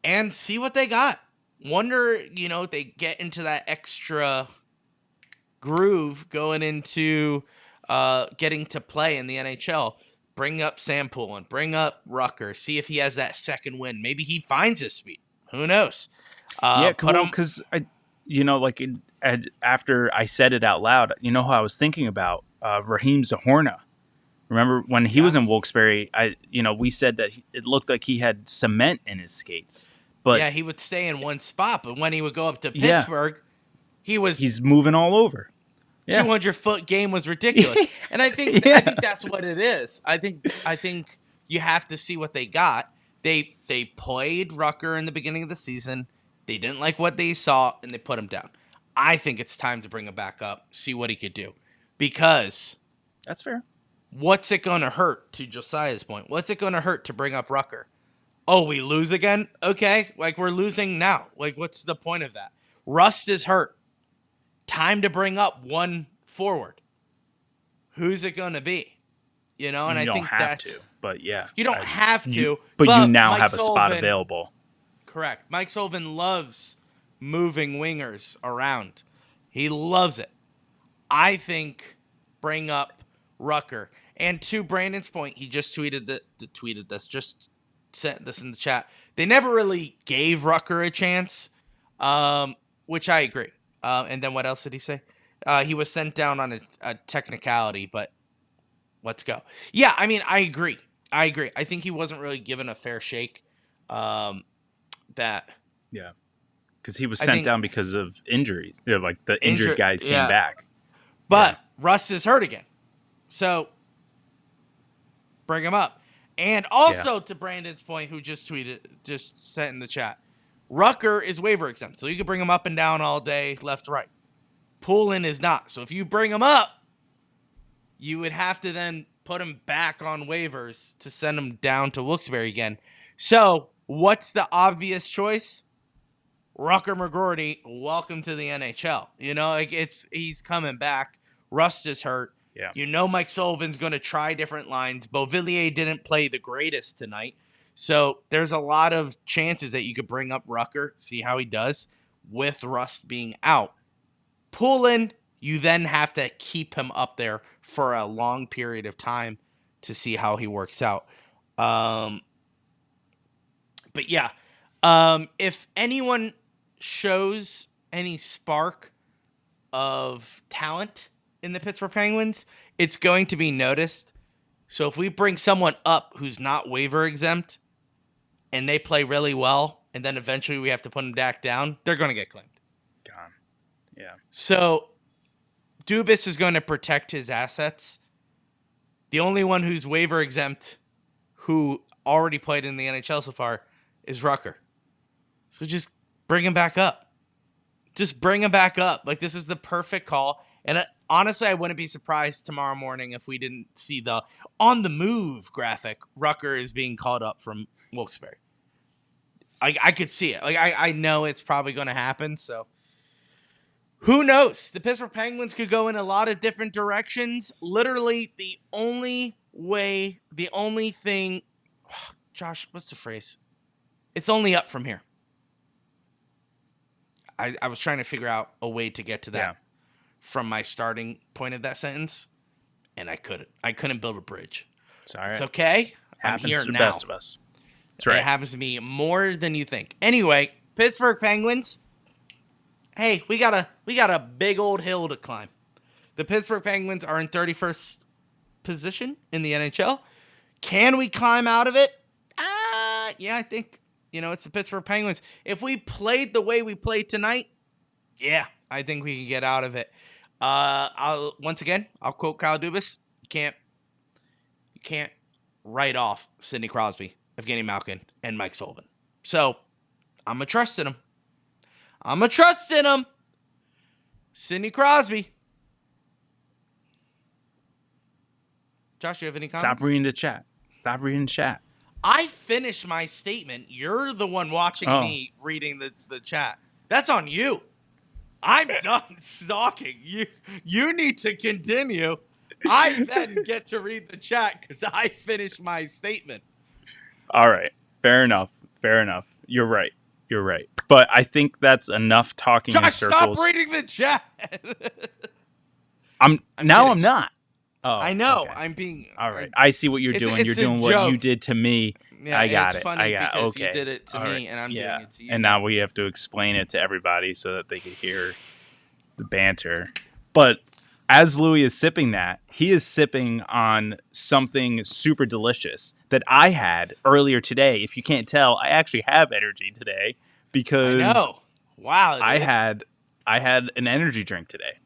and see what they got. Wonder, if they get into that extra groove going into getting to play in the NHL. Bring up Sam Poulin, bring up Rucker, see if he has that second win. Maybe he finds his speed. Who knows? Yeah, Put him. because after I said it out loud, who I was thinking about? Raheem Zahorna. Remember when he was in Wilkes-Barre? We said that it looked like he had cement in his skates. But yeah, he would stay in one spot, but when he would go up to Pittsburgh, he's moving all over. Yeah. 200-foot game was ridiculous, and I think that's what it is. I think you have to see what they got. They played Rucker in the beginning of the season. They didn't like what they saw, and they put him down. I think it's time to bring him back up, see what he could do, because that's fair. What's it going to hurt, to Josiah's point? What's it going to hurt to bring up Rucker? Oh, we lose again? Okay, we're losing now. What's the point of that? Rust is hurt. Time to bring up one forward. Who's it going to be? And I think that's... to, but yeah. You don't have to. But you now Mike have a spot Sullivan, available. Correct. Mike Sullivan loves moving wingers around. He loves it. I think bring up Rucker. And to Brandon's point, he just tweeted just sent this in the chat. They never really gave Rucker a chance, which I agree. And then what else did he say? He was sent down on a technicality, but let's go. Yeah, I mean, I agree. I think he wasn't really given a fair shake. Yeah, because he was sent down because of injury. The injured guys came back. But Russ is hurt again. So bring him up. And also to Brandon's point, who just sent in the chat, Rucker is waiver exempt, so you can bring him up and down all day, left, right. Poulin is not. So if you bring him up, you would have to then put him back on waivers to send him down to Wilkes-Barre again. So what's the obvious choice? Rucker McGroarty, welcome to the NHL. He's coming back. Rust is hurt. Yeah. Mike Sullivan's going to try different lines. Beauvillier didn't play the greatest tonight. So there's a lot of chances that you could bring up Rucker, see how he does with Rust being out. Poulin, you then have to keep him up there for a long period of time to see how he works out. But yeah, if anyone shows any spark of talent in the Pittsburgh Penguins, it's going to be noticed. So if we bring someone up who's not waiver exempt and they play really well, and then eventually we have to put them back down, they're going to get claimed. Gone. Yeah. So Dubas is going to protect his assets. The only one who's waiver exempt who already played in the NHL so far is Rucker. So just bring him back up. Just bring him back up. This is the perfect call. And honestly, I wouldn't be surprised tomorrow morning if we didn't see the on the move graphic. Rucker is being called up from Wilkes-Barre. I could see it. I know it's probably going to happen. So who knows? The Pittsburgh Penguins could go in a lot of different directions. Literally, the only thing, Josh, what's the phrase? It's only up from here. I was trying to figure out a way to get to that from my starting point of that sentence, and I couldn't. I couldn't build a bridge. It's all right. It's okay. Happens I'm here to the now. best of us. That's right. It happens to me more than you think. Anyway, Pittsburgh Penguins. Hey, we got a big old hill to climb. The Pittsburgh Penguins are in 31st position in the NHL. Can we climb out of it? Yeah, I think, it's the Pittsburgh Penguins. If we played the way we played tonight, yeah, I think we can get out of it. I'll quote Kyle Dubas. You can't write off Sidney Crosby, Evgeny Malkin, and Mike Sullivan. So I'm going to trust in him. Sidney Crosby. Josh, do you have any comments? Stop reading the chat. I finished my statement. You're the one watching me reading the chat. That's on you. I'm done stalking. You need to continue. I then get to read the chat because I finished my statement. All right. Fair enough. You're right. But I think that's enough talking in Josh, circles. stop reading the chat. I'm kidding. not. Oh, I know. okay. I'm being. All right. I see what you're doing. it's You're a doing what you joke. did to me. Yeah, I got it's it. funny because okay. you did it to All me, right. and I'm doing it to you. And now we have to explain it to everybody so that they can hear the banter. But as Louie is sipping that, he is sipping on something super delicious that I had earlier today. If you can't tell, I actually have energy today because I know. Wow. I had an energy drink today.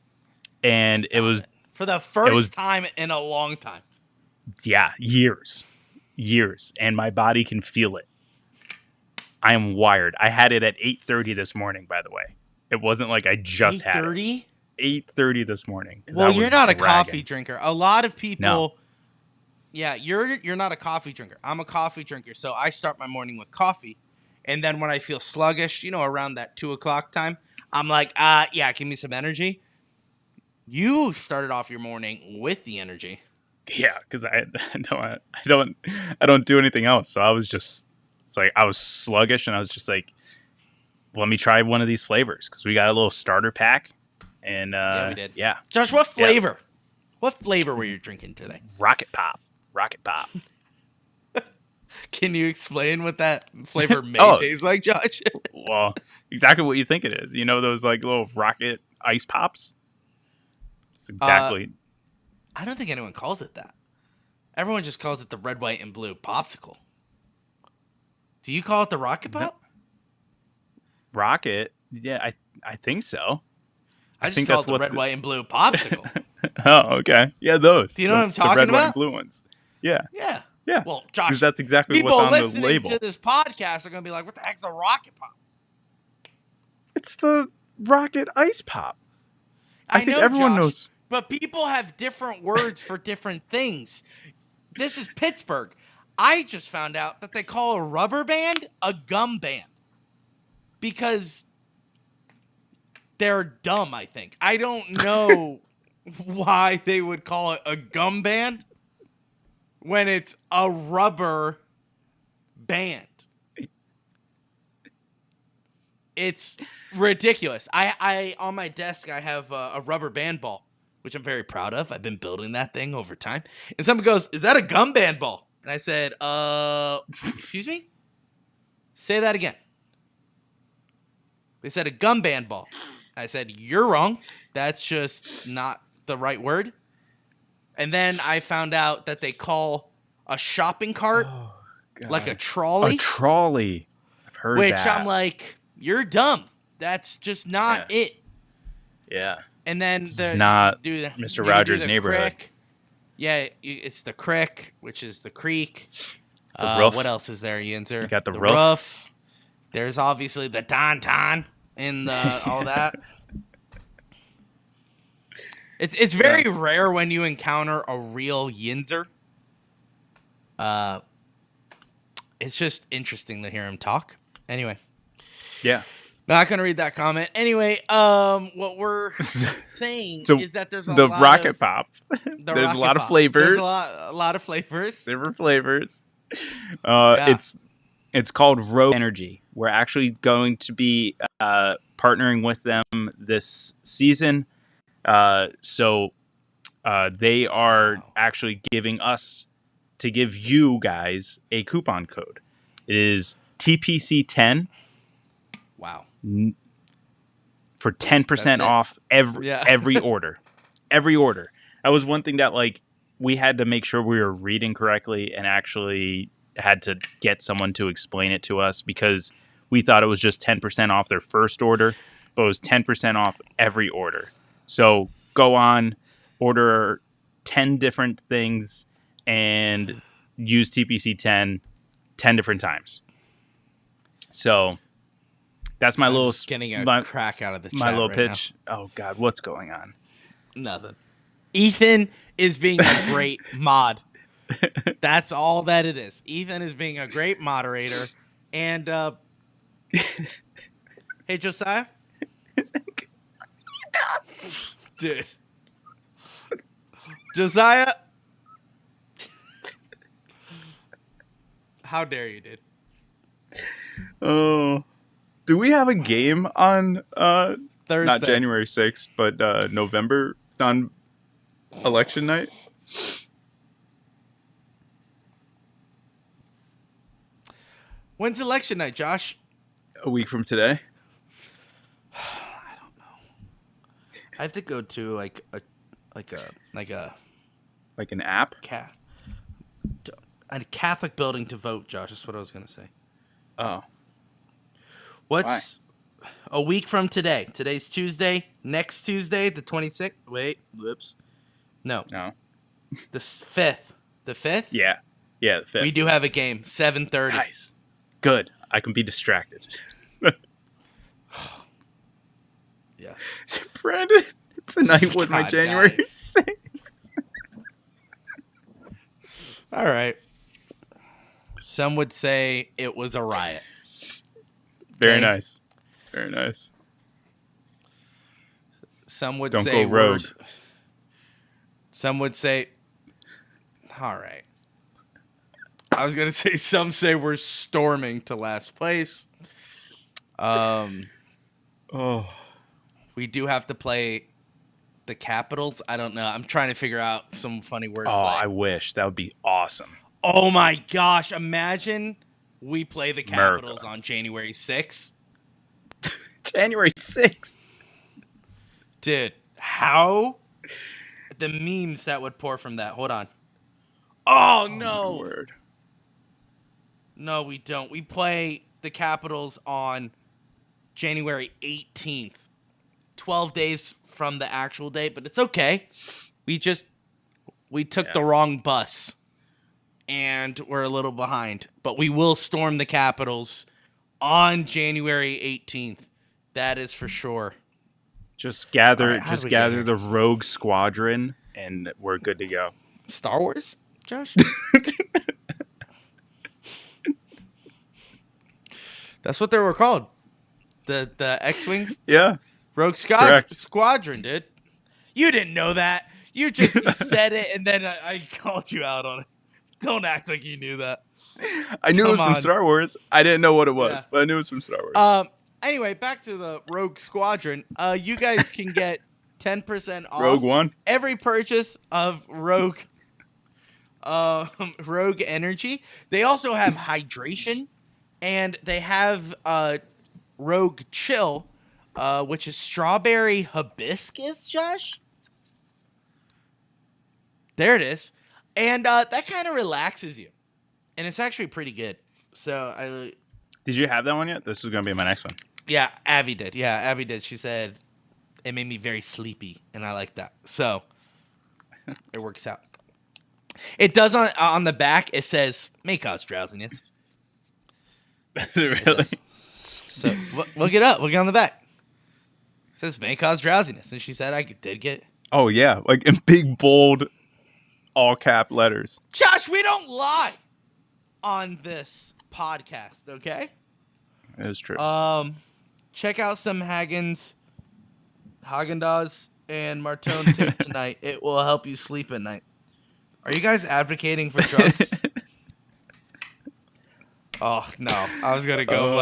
And it was for the first time in a long time. Yeah, years, and my body can feel it. I am wired. I had it at 8:30 this morning. By the way, it wasn't like I just had it. 8:30 this morning. Well, you're not a coffee drinker. A lot of people. No. Yeah, you're not a coffee drinker. I'm a coffee drinker, so I start my morning with coffee, and then when I feel sluggish, around that 2:00 time, I'm like, yeah, give me some energy. You started off your morning with the energy. Yeah, because I don't do anything else. So I was just, it's like I was sluggish, and I was just like, let me try one of these flavors because we got a little starter pack, and yeah, we did. Yeah, Josh, what flavor? Yeah. What flavor were you drinking today? Rocket Pop. Can you explain what that flavor tastes like, Josh? Well, exactly what you think it is. Those like little rocket ice pops. It's exactly. I don't think anyone calls it that. Everyone just calls it the red, white, and blue popsicle. Do you call it the Rocket Pop? No. Rocket? Yeah, I think so. I just call it the red, white, and blue popsicle. Oh, okay. Yeah, those. Do you know what I'm talking the red, about? White, and blue ones. Yeah. Yeah. Yeah. Well, Josh, because that's exactly what's on the label. People listening to this podcast are going to be like, what the heck's a Rocket Pop? It's the Rocket Ice Pop. I think know, everyone Josh, knows. But people have different words for different things. This is Pittsburgh. I just found out that they call a rubber band a gum band. Because they're dumb, I think. I don't know why they would call it a gum band when it's a rubber band. It's ridiculous. I on my desk, I have a rubber band ball, which I'm very proud of. I've been building that thing over time. And someone goes, "Is that a gum band ball?" And I said, excuse me? Say that again. They said a gum band ball. I said, you're wrong. That's just not the right word. And then I found out that they call a shopping cart like a trolley. A trolley. I've heard that. Which I'm like, you're dumb. That's just not it. Yeah. And then it's not Mr. Rogers' neighborhood. Crick. Yeah, it's the crick, which is the creek. The roof. What else is there, Yinzer? You got the roof. There's obviously the don and all that. It's very rare when you encounter a real Yinzer. It's just interesting to hear him talk. Anyway. Yeah. Not gonna read that comment. Anyway, what we're saying is that there's the Rocket Pop. There's a lot of flavors. There's a lot of flavors. Different flavors. It's called Row Energy. We're actually going to be partnering with them this season. So they are actually giving us to give you guys a coupon code. It is TPC10. Wow. For 10% off every order. Every order. That was one thing that we had to make sure we were reading correctly and actually had to get someone to explain it to us because we thought it was just 10% off their first order, but it was 10% off every order. So go on, order 10 different things and use TPC 10 different times. So that's my little getting a crack out of the chat my little right pitch. Now. Oh God, what's going on? Nothing. Ethan is being a great mod. That's all that it is. Ethan is being a great moderator. And hey Josiah? Dude. Josiah? How dare you, dude? Oh. Do we have a game on Thursday. not January 6th, but November on election night? When's election night, Josh? A week from today. I have to go to like a Like an app? a Catholic building to vote, Josh. That's what I was gonna say. Oh. What's a week from today? Today's Tuesday. Next Tuesday, the 26th. Wait, whoops. No, No. the 5th. The 5th? Yeah. Yeah, the 5th. We do have a game, 7:30. Nice. Good. I can be distracted. Yeah. Brandon, tonight was my God, January guys. 6th. All right. Some would say it was a riot. Very Okay. nice. Very nice. Some would Don't say go rogue. Some would say, all right. I was gonna say some say we're storming to last place. Oh. We do have to play the Capitals. I don't know. I'm trying to figure out some funny word. Oh, I wish. That would be awesome. Oh my gosh! Imagine we play the America. Capitals on January 6th. January 6th. Dude, how the memes that would pour from that. Hold on. Oh no. Word. No, we don't. We play the Capitals on January 18th. 12 days from the actual date, but it's okay. We took the wrong bus and we're a little behind, but we will storm the Capitals on January 18th. That is for sure. Just gather All right, how do we get gather here? the Rogue Squadron and we're good to go. Star Wars, Josh? That's what they were called. The X-Wing Yeah. Rogue Correct. Squadron, dude. You didn't know that. You just said it, and then I called you out on it. Don't act like you knew that. I knew it was Come from on. Star Wars. I didn't know what it was, Yeah. but I knew it was from Star Wars. Anyway, back to the Rogue Squadron. You guys can get 10% off Rogue One. every purchase of Rogue Energy. They also have hydration, and they have Rogue Chill, which is strawberry hibiscus, Josh. There it is. And that kind of relaxes you. And it's actually pretty good. So, Did you have that one yet? This is going to be my next one. yeah, Abby did. Yeah, Abby did. She said it made me very sleepy, and I like that. So, it works out. It does on the back, it says, may cause drowsiness. Is it really? So, look it up. Look on the back. It says, may cause drowsiness. And she said I did get. Oh, yeah. Like in big, bold, all cap letters. Josh, we don't lie on this podcast, okay? It is true. Check out some Haagen-Dazs and Martone tape tonight. It will help you sleep at night. Are you guys advocating for drugs? Oh, no. I was going to go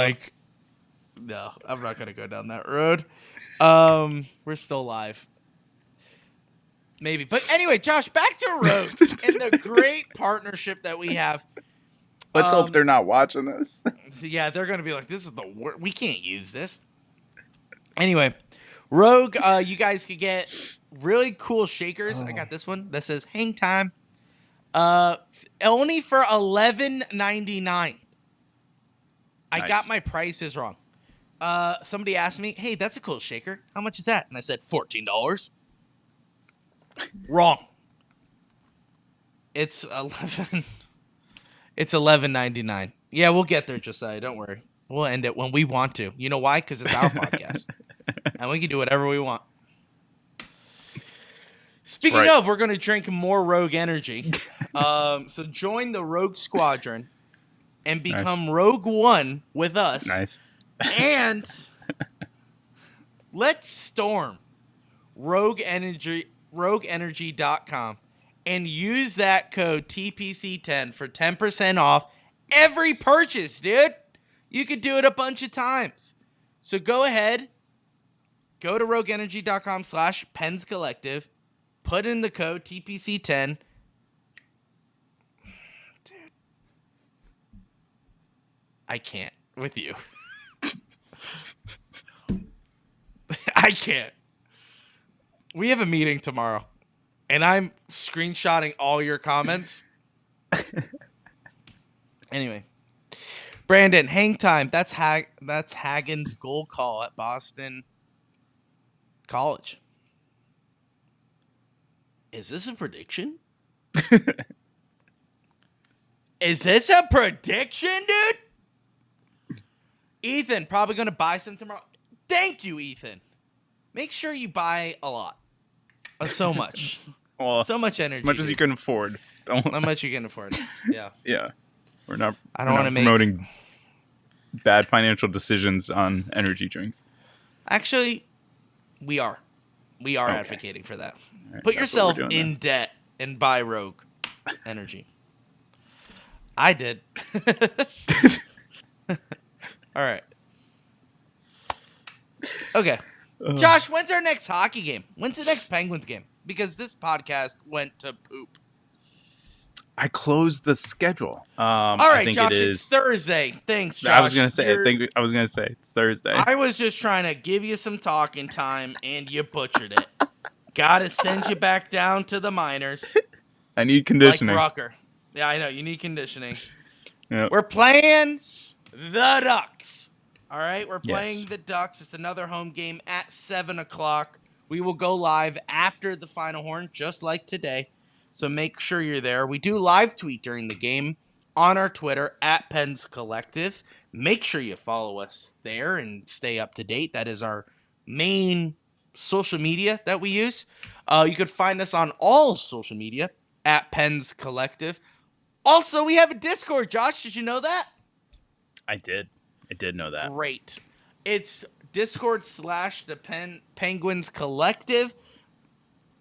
no, I'm not going to go down that road. We're still live. Maybe. But anyway, Josh, back to Rogue and the great partnership that we have. Let's hope they're not watching this. Yeah, they're going to be like, this is the worst. We can't use this. Anyway, Rogue, you guys could get really cool shakers. I got this one that says hang time. Only for $11.99. I Nice. got my prices wrong. Somebody asked me, hey, that's a cool shaker. How much is that? And I said, $14. Wrong. It's 11. It's $11.99. Yeah, we'll get there, Josiah. Don't worry. We'll end it when we want to. You know why? Because it's our podcast, and we can do whatever we want. Speaking right. of, we're going to drink more Rogue Energy. So join the Rogue Squadron and become Rogue One with us. Nice. And let's storm rogueenergy.com and use that code TPC10 for 10% off every purchase, dude. You could do it a bunch of times. So go ahead, go to rogueenergy.com/Pens Collective, put in the code TPC10. Dude, I can't with you. I can't. We have a meeting tomorrow, and I'm screenshotting all your comments. Anyway, Brandon, hang time. That's Hagen's goal call at Boston College. Is this a prediction? Is this a prediction, dude? Ethan, probably going to buy some tomorrow. Thank you, Ethan. Make sure you buy a lot. So much. Well, so much energy. As much as you can afford. How much you can afford. Yeah. Yeah. We're not promoting bad financial decisions on energy drinks. Actually, we are. We are advocating for that. Right, Put yourself in debt and buy Rogue Energy. I did. All right. Okay. Josh, when's our next hockey game? When's the next Penguins game? Because this podcast went to poop. I closed the schedule. All right, I think Josh, it is it's Thursday. Thanks, Josh. I was gonna say. It's Thursday. I was just trying to give you some talking time, and you butchered it. Gotta send you back down to the minors. I need conditioning. Like Rucker. Yeah, I know. You need conditioning. Yep. We're playing the Ducks. All right? We're playing Yes. the Ducks. It's another home game at 7 o'clock. We will go live after the final horn, just like today. So make sure you're there. We do live tweet during the game on our Twitter at Pens Collective. Make sure you follow us there and stay up to date. That is our main social media that we use. You could find us on all social media at Pens Collective. Also, we have a Discord, Josh. Did you know that? I did know that. Great. It's Discord / the Penguins Collective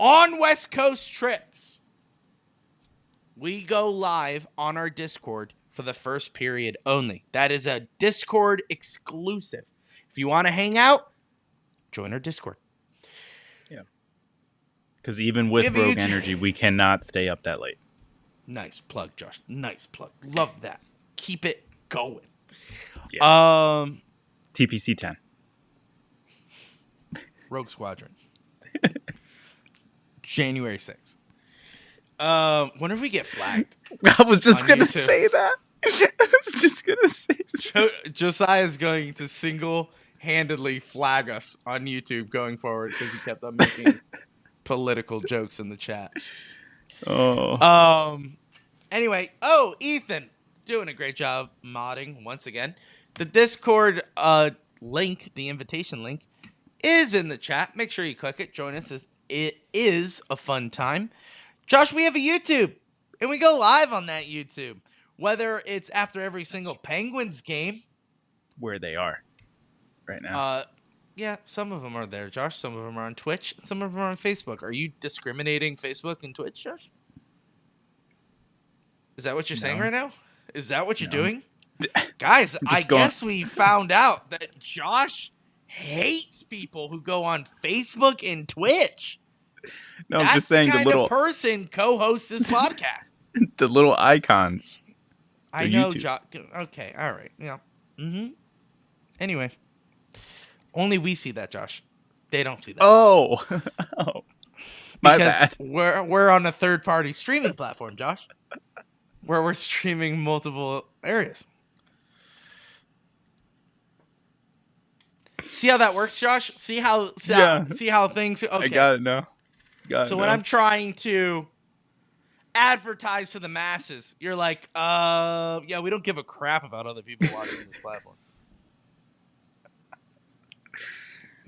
on West Coast trips. We go live on our Discord for the first period only. That is a Discord exclusive. If you want to hang out, join our Discord. Yeah. Because even with Rogue Energy, we cannot stay up that late. Nice plug, Josh. Nice plug. Love that. Keep it going. Yeah. TPC 10. Rogue Squadron. January 6th. Whenever we get flagged. I was just going to YouTube. say that. I was just going to say Josiah is going to single-handedly flag us on YouTube going forward because he kept on making political jokes in the chat. Oh. Anyway, Ethan, doing a great job modding once again. The Discord link, the invitation link, is in the chat. Make sure you click it. Join us. It is a fun time. Josh, we have a YouTube, and we go live on that YouTube. Whether it's after every single Penguins game. Where they are right now. Yeah, some of them are there, Josh. Some of them are on Twitch. Some of them are on Facebook. Are you discriminating Facebook and Twitch, Josh? Is that what you're saying right now? Is that what you're doing? Guys, I guess we found out that Josh hates people who go on Facebook and Twitch. No, That's I'm just saying the kind the little of person co-hosts this podcast. the little icons. I know, YouTube. Josh. Okay, all right. Yeah. Mm-hmm. Anyway. Only we see that, Josh. They don't see that. Oh. My because bad. We're on a third-party streaming platform, Josh, where we're streaming multiple areas. See how that works, Josh? See how things. Okay. I got it now. So when I'm trying to advertise to the masses, you're like, yeah, we don't give a crap about other people watching this platform.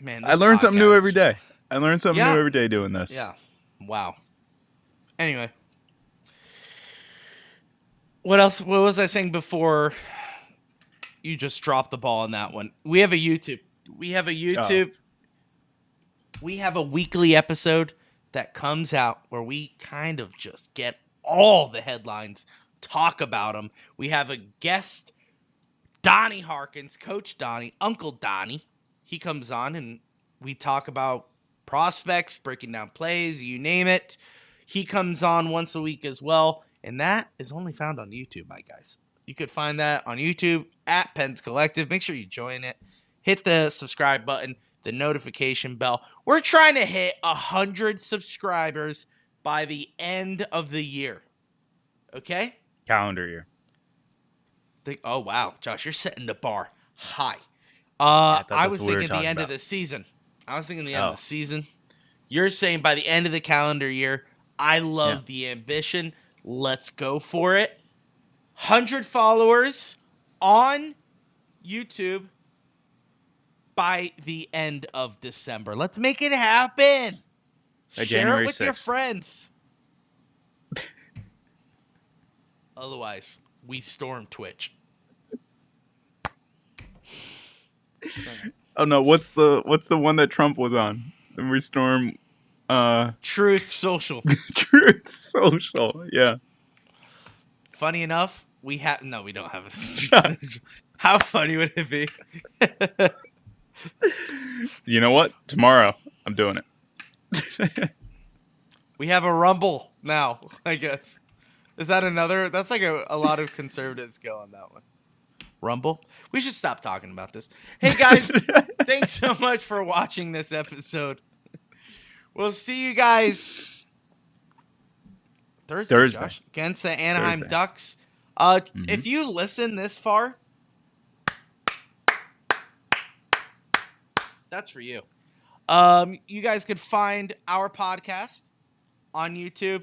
Man, I learn something new every day. I learn something new every day doing this. Yeah. Wow. Anyway. What else? What was I saying before you just dropped the ball on that one? We have a YouTube. We have a weekly episode that comes out where we kind of just get all the headlines, talk about them. We have a guest, Donnie Harkins, Coach Donnie, Uncle Donnie. he comes on and we talk about prospects, breaking down plays, you name it. He comes on once a week as well, and that is only found on YouTube, my guys. You could find that on YouTube at Pens Collective. Make sure you join it. Hit the subscribe button, the notification bell. We're trying to hit 100 subscribers by the end of the year. Okay? Calendar year. Oh, wow. Josh, you're setting the bar high. I thought I that's was what we were thinking the talking end of about. the season. You're saying by the end of the calendar year. I love the ambition. Let's go for it. 100 followers on YouTube by the end of December. Let's make it happen. Share January it with your 6th. friends. Otherwise, we storm Twitch. Oh no, what's the one that Trump was on? And we storm Truth Social. Truth Social. Yeah. Funny enough, we don't have a. How funny would it be? You know what? Tomorrow I'm doing it. We have a Rumble now, I guess. Is that another? That's like a lot of conservatives go on that one. Rumble? We should stop talking about this. Hey, guys, thanks so much for watching this episode. We'll see you guys Thursday. Josh, against the Anaheim Ducks. If you listen this far, that's for you. You guys could find our podcast on YouTube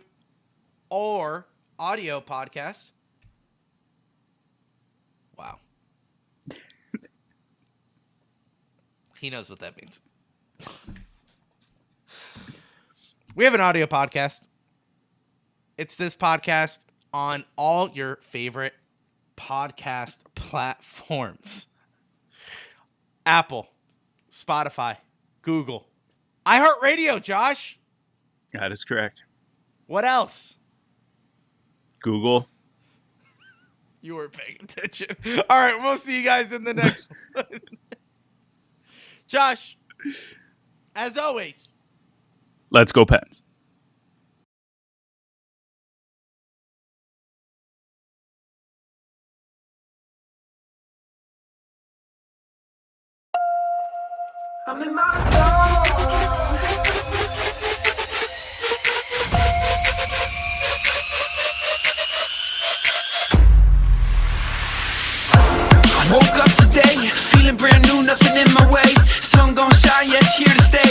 or audio podcast. Wow. He knows what that means. We have an audio podcast. It's this podcast on all your favorite podcast platforms. Apple, Spotify, Google, iHeartRadio, Josh. That is correct. What else? Google. You weren't paying attention. All right, we'll see you guys in the next one. Josh, as always, Let's go Pens. I'm in my zone. Woke up today, feeling brand new, nothing in my way. Sun gon' shine, yeah, it's here to stay.